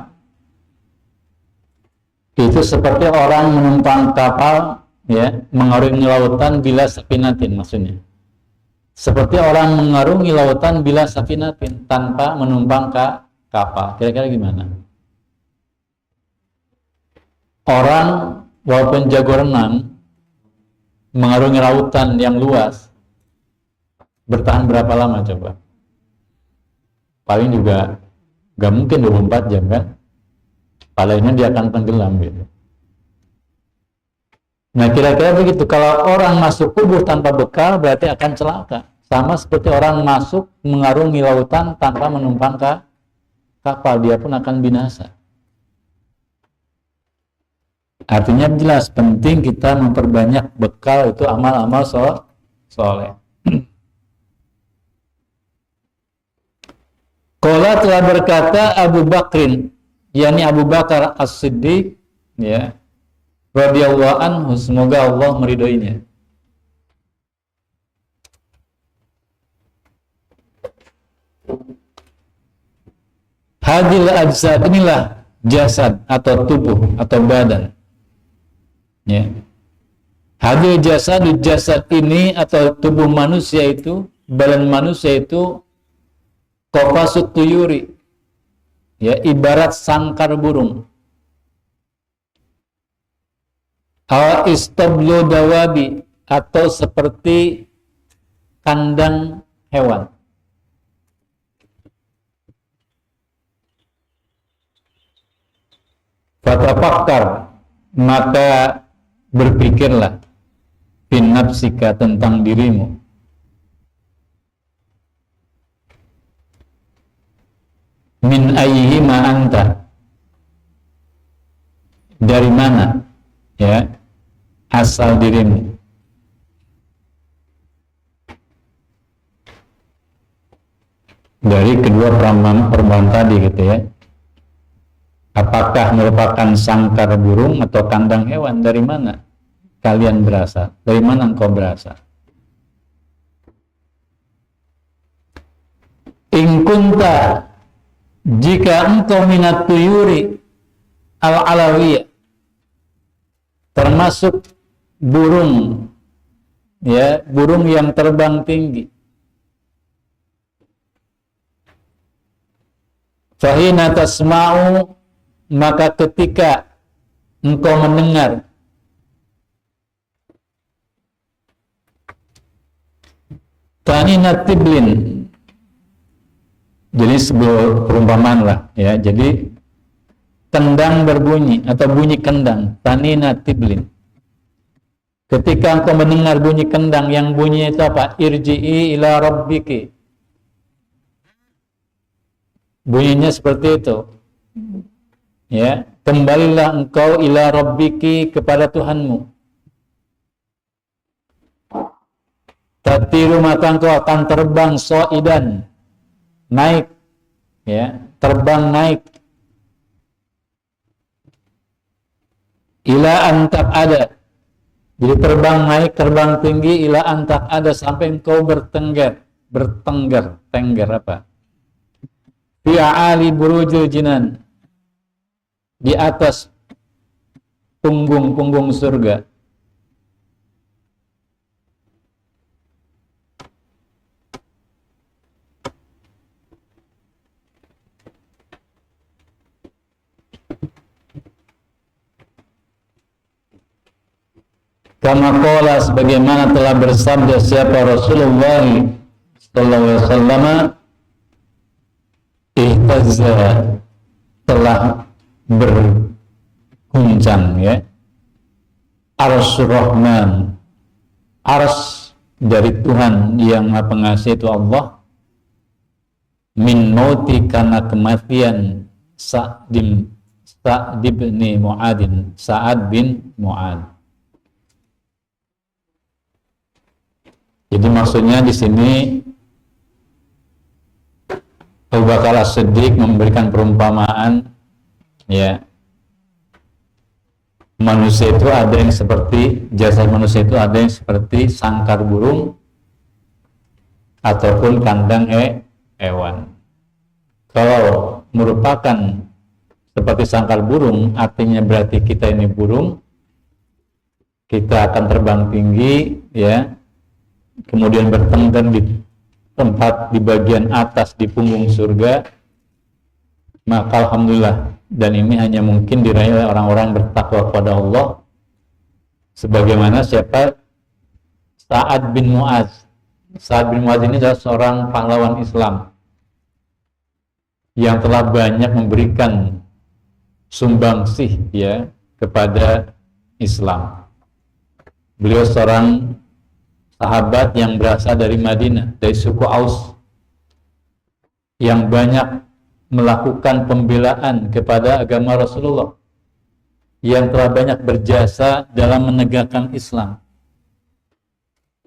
itu seperti orang menumpang kapal, ya, mengarungi lautan bila safinatin, maksudnya. Seperti orang mengarungi lautan bila safinatin, tanpa menumpang kapal. Kira-kira gimana? Orang walaupun jago renang, mengarungi lautan yang luas, bertahan berapa lama coba? Paling juga gak mungkin 24 jam, kan? Palingnya dia akan tenggelam gitu. Nah, kira-kira begitu. Kalau orang masuk kubur tanpa bekal, berarti akan celaka. Sama seperti orang masuk mengarungi lautan tanpa menumpang kapal, dia pun akan binasa. Artinya jelas, penting kita memperbanyak bekal, itu amal-amal soleh. Qala telah berkata Abu Bakrin, yakni Abu Bakar As-Siddiq, ya, radhiyallahu anhu, semoga Allah meridhoinya. Hadil ajsad, inilah jasad atau tubuh atau badan. Ya. Hadil jasad, jasad ini atau tubuh manusia itu, badan manusia itu qafasut tuyuri, ya, ibarat sangkar burung. Aw istablu dawabi, atau seperti kandang hewan. Fatafakkar, maka berpikirlah, fin nafsika, tentang dirimu. Min ayyihi ma anta, dari mana, ya, asal dirimu. Dari kedua perempuan tadi gitu ya. Apakah merupakan sangkar burung atau kandang hewan? Dari mana kalian berasal? Dari mana engkau berasal? In kunta, jika engkau minat tuyuri al-alawiyah, termasuk burung, ya, burung yang terbang tinggi. Fahina tasma'u, maka ketika engkau mendengar tanina tiblin, jadi sebuah perumpamaan lah, ya, jadi kendang berbunyi atau bunyi kendang, tanina tiblin. Ketika engkau mendengar bunyi kendang, yang bunyi itu apa? Irji'i ila rabbiki, bunyinya seperti itu, ya, kembalilah engkau ila rabbiki, kepada Tuhanmu. Tatiru, maka engkau akan terbang, so'idan, naik, ya, terbang naik. Ila antak ada, jadi terbang naik, terbang tinggi. Ila antak ada, sampai engkau bertengger, tengger apa? Fi'ali burujul jinan, di atas punggung surga. Kama qala, sebagaimana telah bersabda siapa Rasulullah sallallahu alaihi wasallam, ihtazza, telah berguncang, ya, Arsy Rahman, ars dari Tuhan yang Maha Pengasih itu Allah, min mauti, karena kematian Sa'd bin Mu'adin, Sa'ad bin Mu'ad. Jadi maksudnya di sini Abu Bakar As-Siddiq memberikan perumpamaan, ya, manusia itu ada yang seperti, jasad manusia itu ada yang seperti sangkar burung ataupun kandang hewan. Kalau merupakan seperti sangkar burung, artinya berarti kita ini burung, kita akan terbang tinggi, ya, kemudian bertengger di tempat di bagian atas di punggung surga. Maka alhamdulillah, dan ini hanya mungkin diraih oleh orang-orang bertakwa kepada Allah, sebagaimana siapa? Sa'ad bin Mu'adz. Sa'ad bin Mu'adz ini adalah seorang pahlawan Islam yang telah banyak memberikan sumbangsih, ya, kepada Islam. Beliau seorang sahabat yang berasal dari Madinah, dari suku Aus, yang banyak melakukan pembelaan kepada agama Rasulullah, yang telah banyak berjasa dalam menegakkan Islam.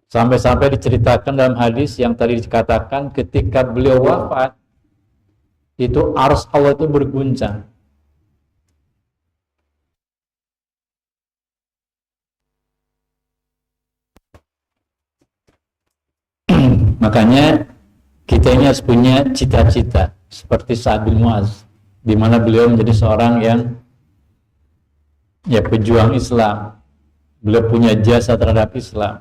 Sampai-sampai diceritakan dalam hadis yang tadi dikatakan, ketika beliau wafat, itu arsy Allah itu berguncang. Makanya kita ini harus punya cita-cita seperti Sa'ad bin Mu'adz, di mana beliau menjadi seorang yang pejuang Islam. Beliau punya jasa terhadap Islam.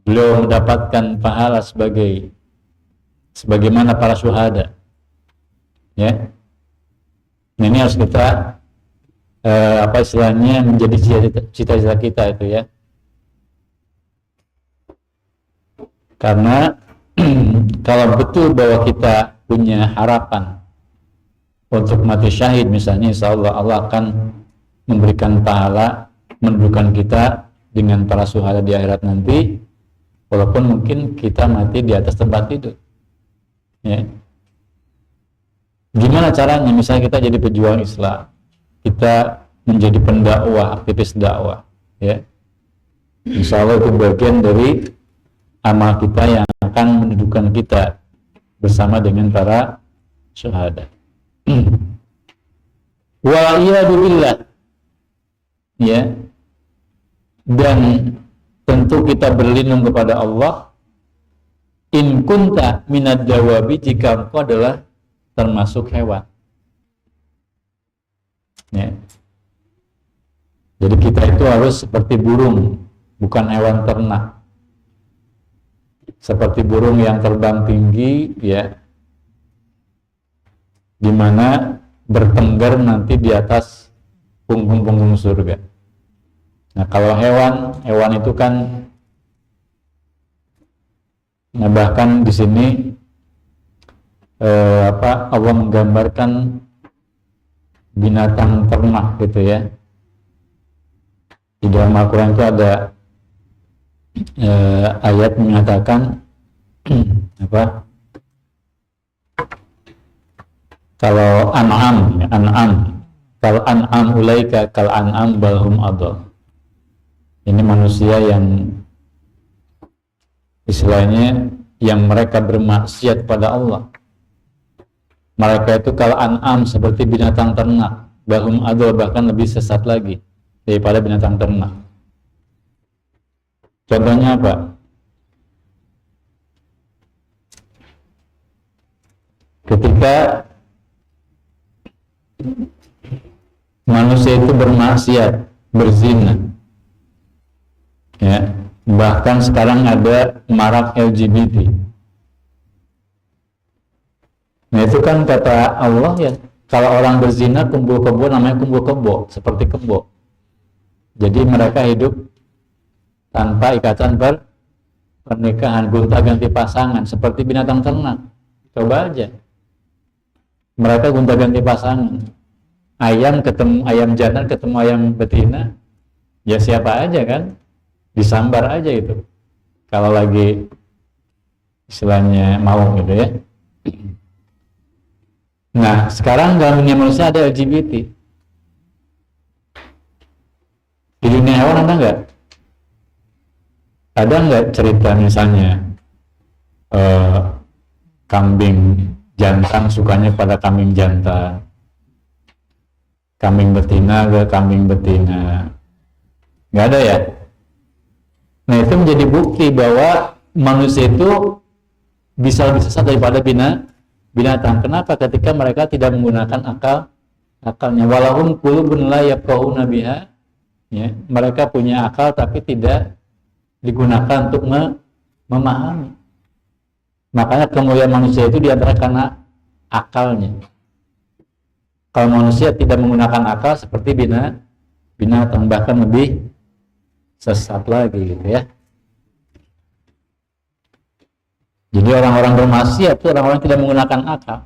Beliau mendapatkan pahala sebagaimana para syuhada. Ya. Nah, ini harus kita menjadi cita-cita kita itu ya. Karena kalau betul bahwa kita punya harapan untuk mati syahid misalnya, insya Allah Allah akan memberikan pahala, mendudukan kita dengan para syuhada di akhirat nanti, walaupun mungkin kita mati di atas tempat tidur. Ya. Gimana caranya? Misalnya kita jadi pejuang Islam, kita menjadi pendakwah, aktivis dakwah, ya. Insya Allah itu bagian dari amal kita yang akan mendudukan kita bersama dengan para syuhada. Wa iyadu billah, ya, dan tentu kita berlindung kepada Allah. In kunta minad dawabi, jika engkau adalah termasuk hewan, ya. Jadi kita itu harus seperti burung, bukan hewan ternak. Seperti burung yang terbang tinggi, ya, di mana bertengger nanti di atas punggung-punggung surga. Nah, kalau hewan itu kan, nah bahkan di sini Allah menggambarkan binatang ternak gitu ya. Di dalam Al-Quran itu ada ayat mengatakan kalau kal an'am ulaika kal an'am balhum adall. Ini manusia yang istilahnya yang mereka bermaksiat pada Allah. Mereka itu kal an'am, seperti binatang ternak, balhum adall, bahkan lebih sesat lagi daripada binatang ternak. Contohnya apa? Ketika manusia itu bermaksiat, berzina, ya, bahkan sekarang ada marak LGBT. Nah, itu kan kata Allah ya, kalau orang berzina kumpul kebo namanya kumpul kebo, seperti kebo. Jadi mereka hidup tanpa ikatan pernikahan, gonta-ganti pasangan seperti binatang ternak. Coba aja, mereka gonta-ganti pasangan. Ayam ketemu ayam jantan, ketemu ayam betina, ya siapa aja kan, disambar aja itu. Kalau lagi istilahnya mau gitu ya. Nah, sekarang dalam dunia manusia ada LGBT. Di dunia hewan ada nggak? Ada nggak cerita misalnya kambing jantan sukanya pada kambing jantan, kambing betina ke kambing betina? Nggak ada ya? Nah, itu menjadi bukti bahwa manusia itu bisa lebih sesat daripada binatang. Kenapa? Ketika mereka tidak menggunakan akalnya. Walahum qulubun la yafqahuna biha, ya, mereka punya akal tapi tidak digunakan untuk memahami. Makanya kemuliaan manusia itu diantara karena akalnya. Kalau manusia tidak menggunakan akal seperti binatang, bahkan lebih sesat lagi gitu ya. Jadi orang-orang bermaksiat itu orang-orang yang tidak menggunakan akal.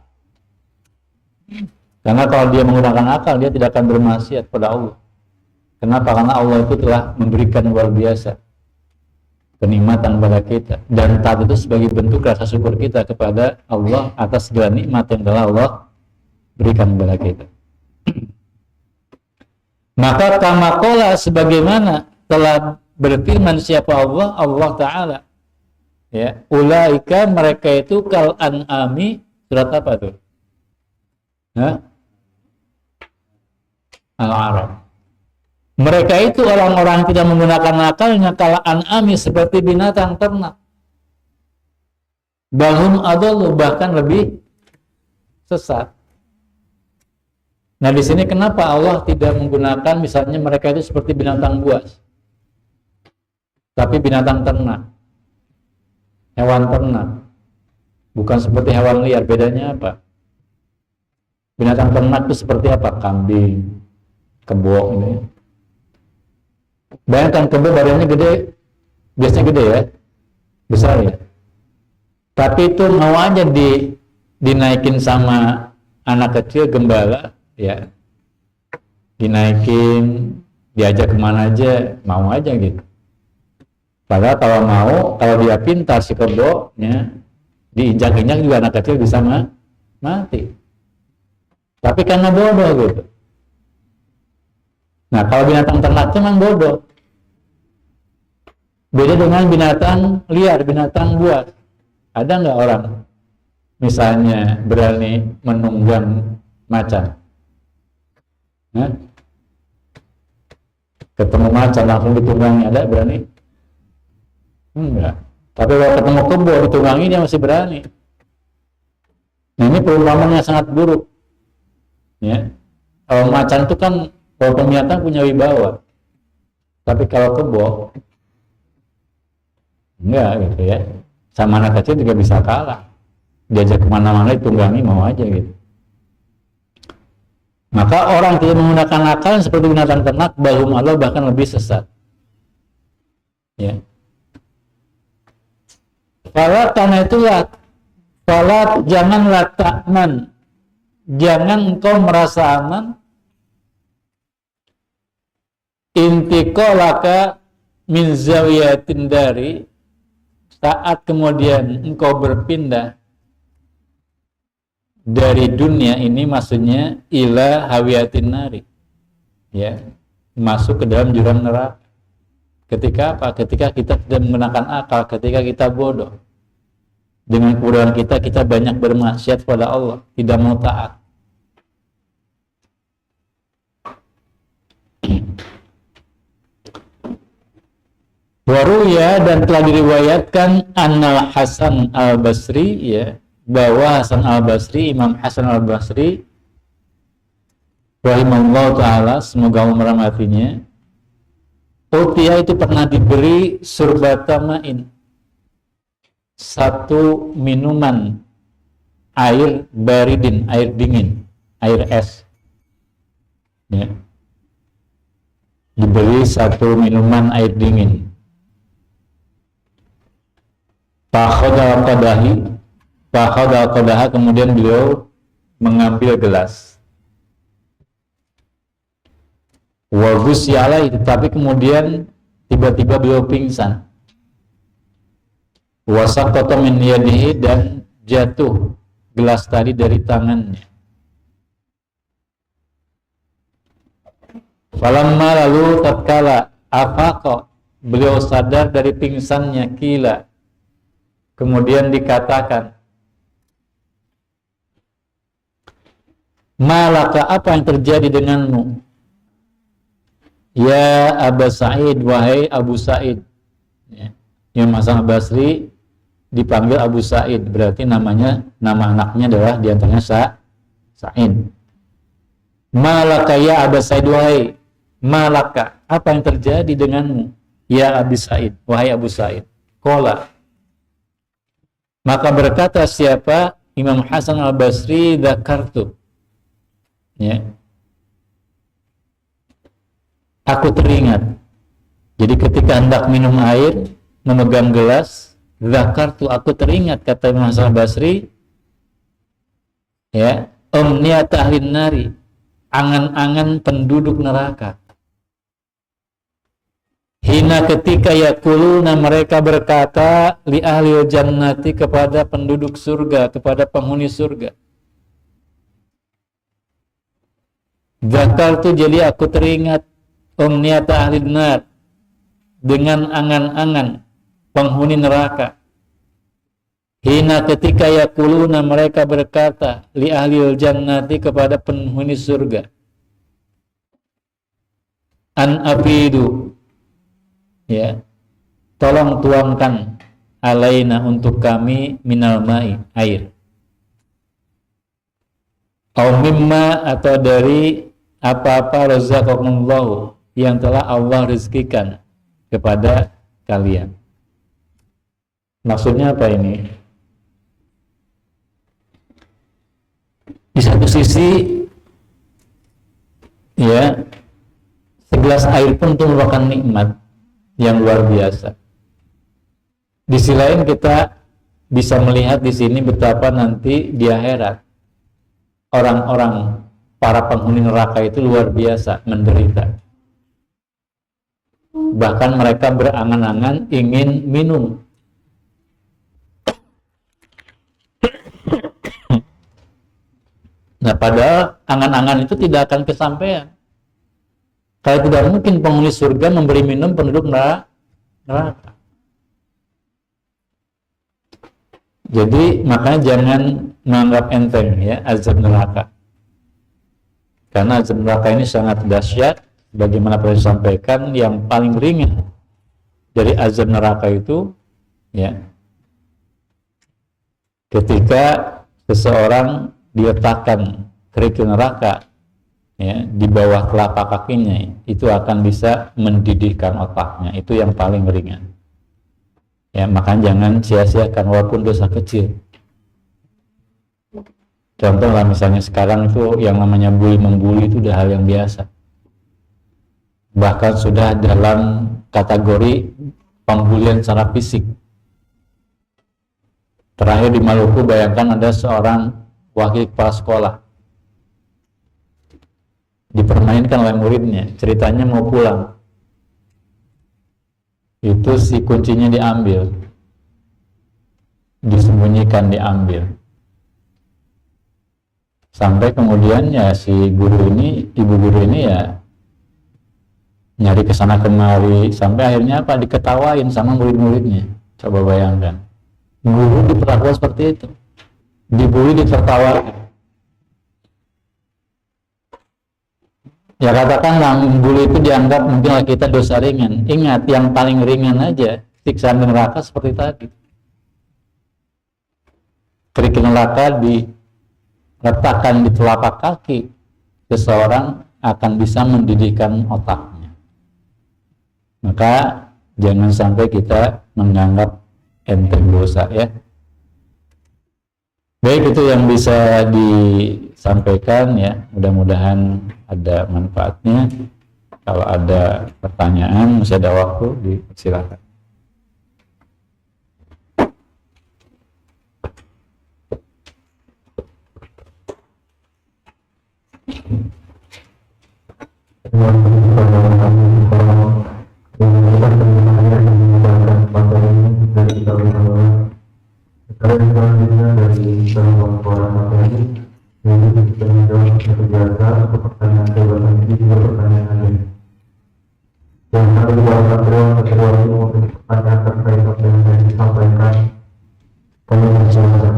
Karena kalau dia menggunakan akal, dia tidak akan bermaksiat pada Allah. Kenapa? Karena Allah itu telah memberikan luar biasa kenikmatan pada kita, dan taat itu sebagai bentuk rasa syukur kita kepada Allah atas segala nikmat yang telah Allah berikan kepada kita. Maka kama qala, sebagaimana telah berfirman siapa Allah Ta'ala, ya, ulaika, mereka itu kal an'ami, Surat apa tuh? Hah? Al-A'raf. Mereka itu orang-orang tidak menggunakan akalnya kala an'ami seperti binatang ternak. Bahum adallu, bahkan lebih sesat. Nah di sini kenapa Allah tidak menggunakan misalnya mereka itu seperti binatang buas, tapi binatang ternak, hewan ternak, bukan seperti hewan liar. Bedanya apa? Binatang ternak itu seperti apa? Kambing, kebo ini. Bayangkan kebo badannya gede, biasanya gede ya, besar ya. Tapi itu mau aja dinaikin sama anak kecil gembala, ya, dinaikin, diajak kemana aja, mau aja gitu. Padahal kalau dia pintar si kebo, ya, diinjak-injak juga anak kecil bisa mati. Tapi karena bodoh gitu. Nah kalau binatang ternak itu memang bodoh. Beda dengan binatang liar, binatang buas. Ada nggak orang misalnya berani menunggang macan? Nah, ketemu macan langsung ditunggangi, ada berani? Enggak. Tapi kalau ketemu kebo ditunggangi dia masih berani. Nah ini perumpamaan yang sangat buruk. Ya, kalau macan itu kan kalau binatang punya wibawa, tapi kalau kebo enggak gitu ya. Sama anak kecil juga bisa kalah. Diajak kemana-mana ditunggangi mau aja gitu. Maka orang tidak menggunakan akal seperti binatang ternak, bahum Allah bahkan lebih sesat. Ya. Falat karena itulah, falat janganlah takman, jangan engkau merasa aman. Intiqalaka min zawiyatin dari, saat kemudian engkau berpindah dari dunia ini, maksudnya ila hawiyatin nari, ya, masuk ke dalam jurang neraka. Ketika apa? Ketika kita tidak menggunakan akal, ketika kita bodoh. Dengan kebodohan kita banyak bermaksiat pada Allah, tidak mau taat. Waruya, dan telah diriwayatkan Annal Hasan al-Basri, ya, bahwa Hasan al-Basri, Imam Hasan al-Basri rahimahullah ta'ala, semoga Allah merahmatinya, Utiya itu pernah diberi surbata ma'in, satu minuman air baridin, air dingin, air es, ya. Diberi satu minuman air dingin. Fakhadha qadaha, kemudian beliau mengambil gelas. Wa ghusyalai, tetapi kemudian tiba-tiba beliau pingsan. Wa saqata min yadihi, dan jatuh gelas tadi dari tangannya. Falamma, lalu tatkala afaqa, beliau sadar dari pingsannya, kila, kemudian dikatakan, malaka, apa yang terjadi denganmu? Ya Abu Sa'id, wahai Abu Sa'id. Ya. Imam Hasan al-Basri dipanggil Abu Sa'id, berarti nama anaknya adalah diantaranya Sa'id. Malaka ya Abu Sa'id, wahai malaka, apa yang terjadi denganmu? Ya Abu Sa'id, wahai Abu Sa'id. Qala, maka berkata siapa? Imam Hasan al-Basri, dzakartu, ya, aku teringat. Jadi ketika hendak minum air, memegang gelas, dzakartu, aku teringat, kata Imam Hasan al-Basri, ya, umniyat ahlin nari, angan-angan penduduk neraka. Hina, ketika yakuluna, mereka berkata, li ahli jannati, kepada penduduk surga, kepada penghuni surga. Zakartu, jadi aku teringat, umniyata ahli nar, dengan angan-angan penghuni neraka. Hina ketika yaquluna mereka berkata li ahlil jannati kepada penghuni surga, an afidu, ya, tolong tuangkan alaina untuk kami minal ma'i, air, au mimma atau dari apa-apa razaqakumullahu yang telah Allah rezekikan kepada kalian. Maksudnya apa ini? Di satu sisi, ya, segelas air pun itu merupakan nikmat yang luar biasa. Di sisi lain kita bisa melihat di sini betapa nanti di akhirat orang-orang para penghuni neraka itu luar biasa menderita. Bahkan mereka berangan-angan ingin minum. Nah, padahal angan-angan itu tidak akan kesampaian. Kalau tidak mungkin penghuni surga memberi minum penduduk neraka. Jadi makanya jangan menganggap enteng, ya, azab neraka. Karena azab neraka ini sangat dahsyat. Bagaimana pernah disampaikan, yang paling ringan dari azab neraka itu, ya, ketika seseorang diletakkan kerikil neraka, ya, di bawah telapak kakinya, itu akan bisa mendidihkan otaknya. Itu yang paling ringan, ya. Makanya jangan sia-siakan walaupun dosa kecil. Contoh lah, misalnya sekarang itu yang namanya membuli itu udah hal yang biasa, bahkan sudah dalam kategori pembulian secara fisik. Terakhir di Maluku, bayangkan ada seorang wakil kepala sekolah dipermainkan oleh muridnya. Ceritanya mau pulang, itu si kuncinya diambil, disembunyikan, diambil, sampai kemudian ya si guru ini, ibu guru ini, ya, nyari kesana kemari, sampai akhirnya apa, diketawain sama murid-muridnya. Coba bayangkan, guru diperlakukan seperti itu, dibully, ditertawakan. Ya katakanlah bully itu dianggap mungkin oleh kita dosa ringan. Ingat, yang paling ringan aja siksaan neraka seperti tadi. Kerikil neraka diletakkan di telapak kaki seseorang akan bisa mendidihkan otaknya. Maka jangan sampai kita menganggap enteng dosa, ya. Baik, itu yang bisa disampaikan, ya. Mudah-mudahan ada manfaatnya. Kalau ada pertanyaan, masih ada waktu, dipersilakan. Selanjutnya dari seorang materi yaitu kita menjawab biasa untuk pertanyaan jabatan ini juga pertanyaan lain. Yang kami bawakan beliau untuk pertanyaan terkait apa yang saya disampaikan. Kami bersilakan.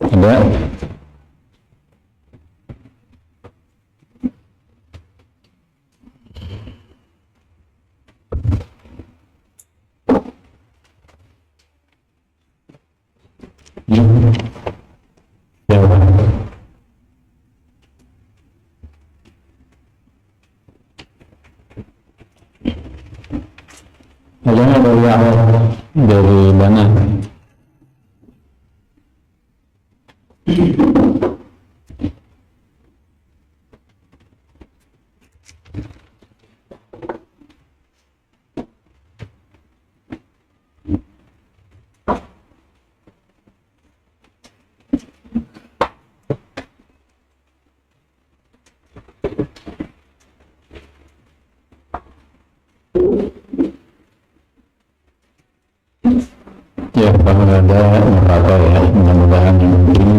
Ada? Dari mana? Ya, kalau ada apa ya, mudah-mudahan yang penting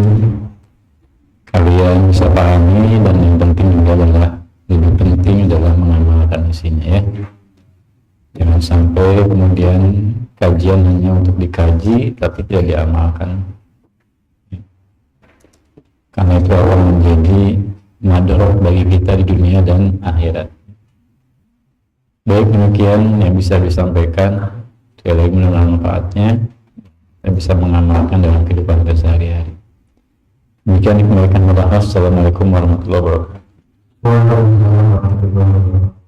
kalian bisa pahami, dan yang penting juga adalah lebih penting adalah mengamalkan isinya ya. Jangan sampai kemudian kajian hanya untuk dikaji tapi tidak diamalkan, karena itu akan menjadi madarat bagi kita di dunia dan akhirat. Baik, demikian yang bisa disampaikan. Sekali lagi mengenal manfaatnya dan bisa mengamalkan dalam kehidupan kita sehari-hari. Demikian dikembalikan kepada Allah. Assalamualaikum warahmatullahi wabarakatuh. Waalaikumsalam warahmatullahi wabarakatuh.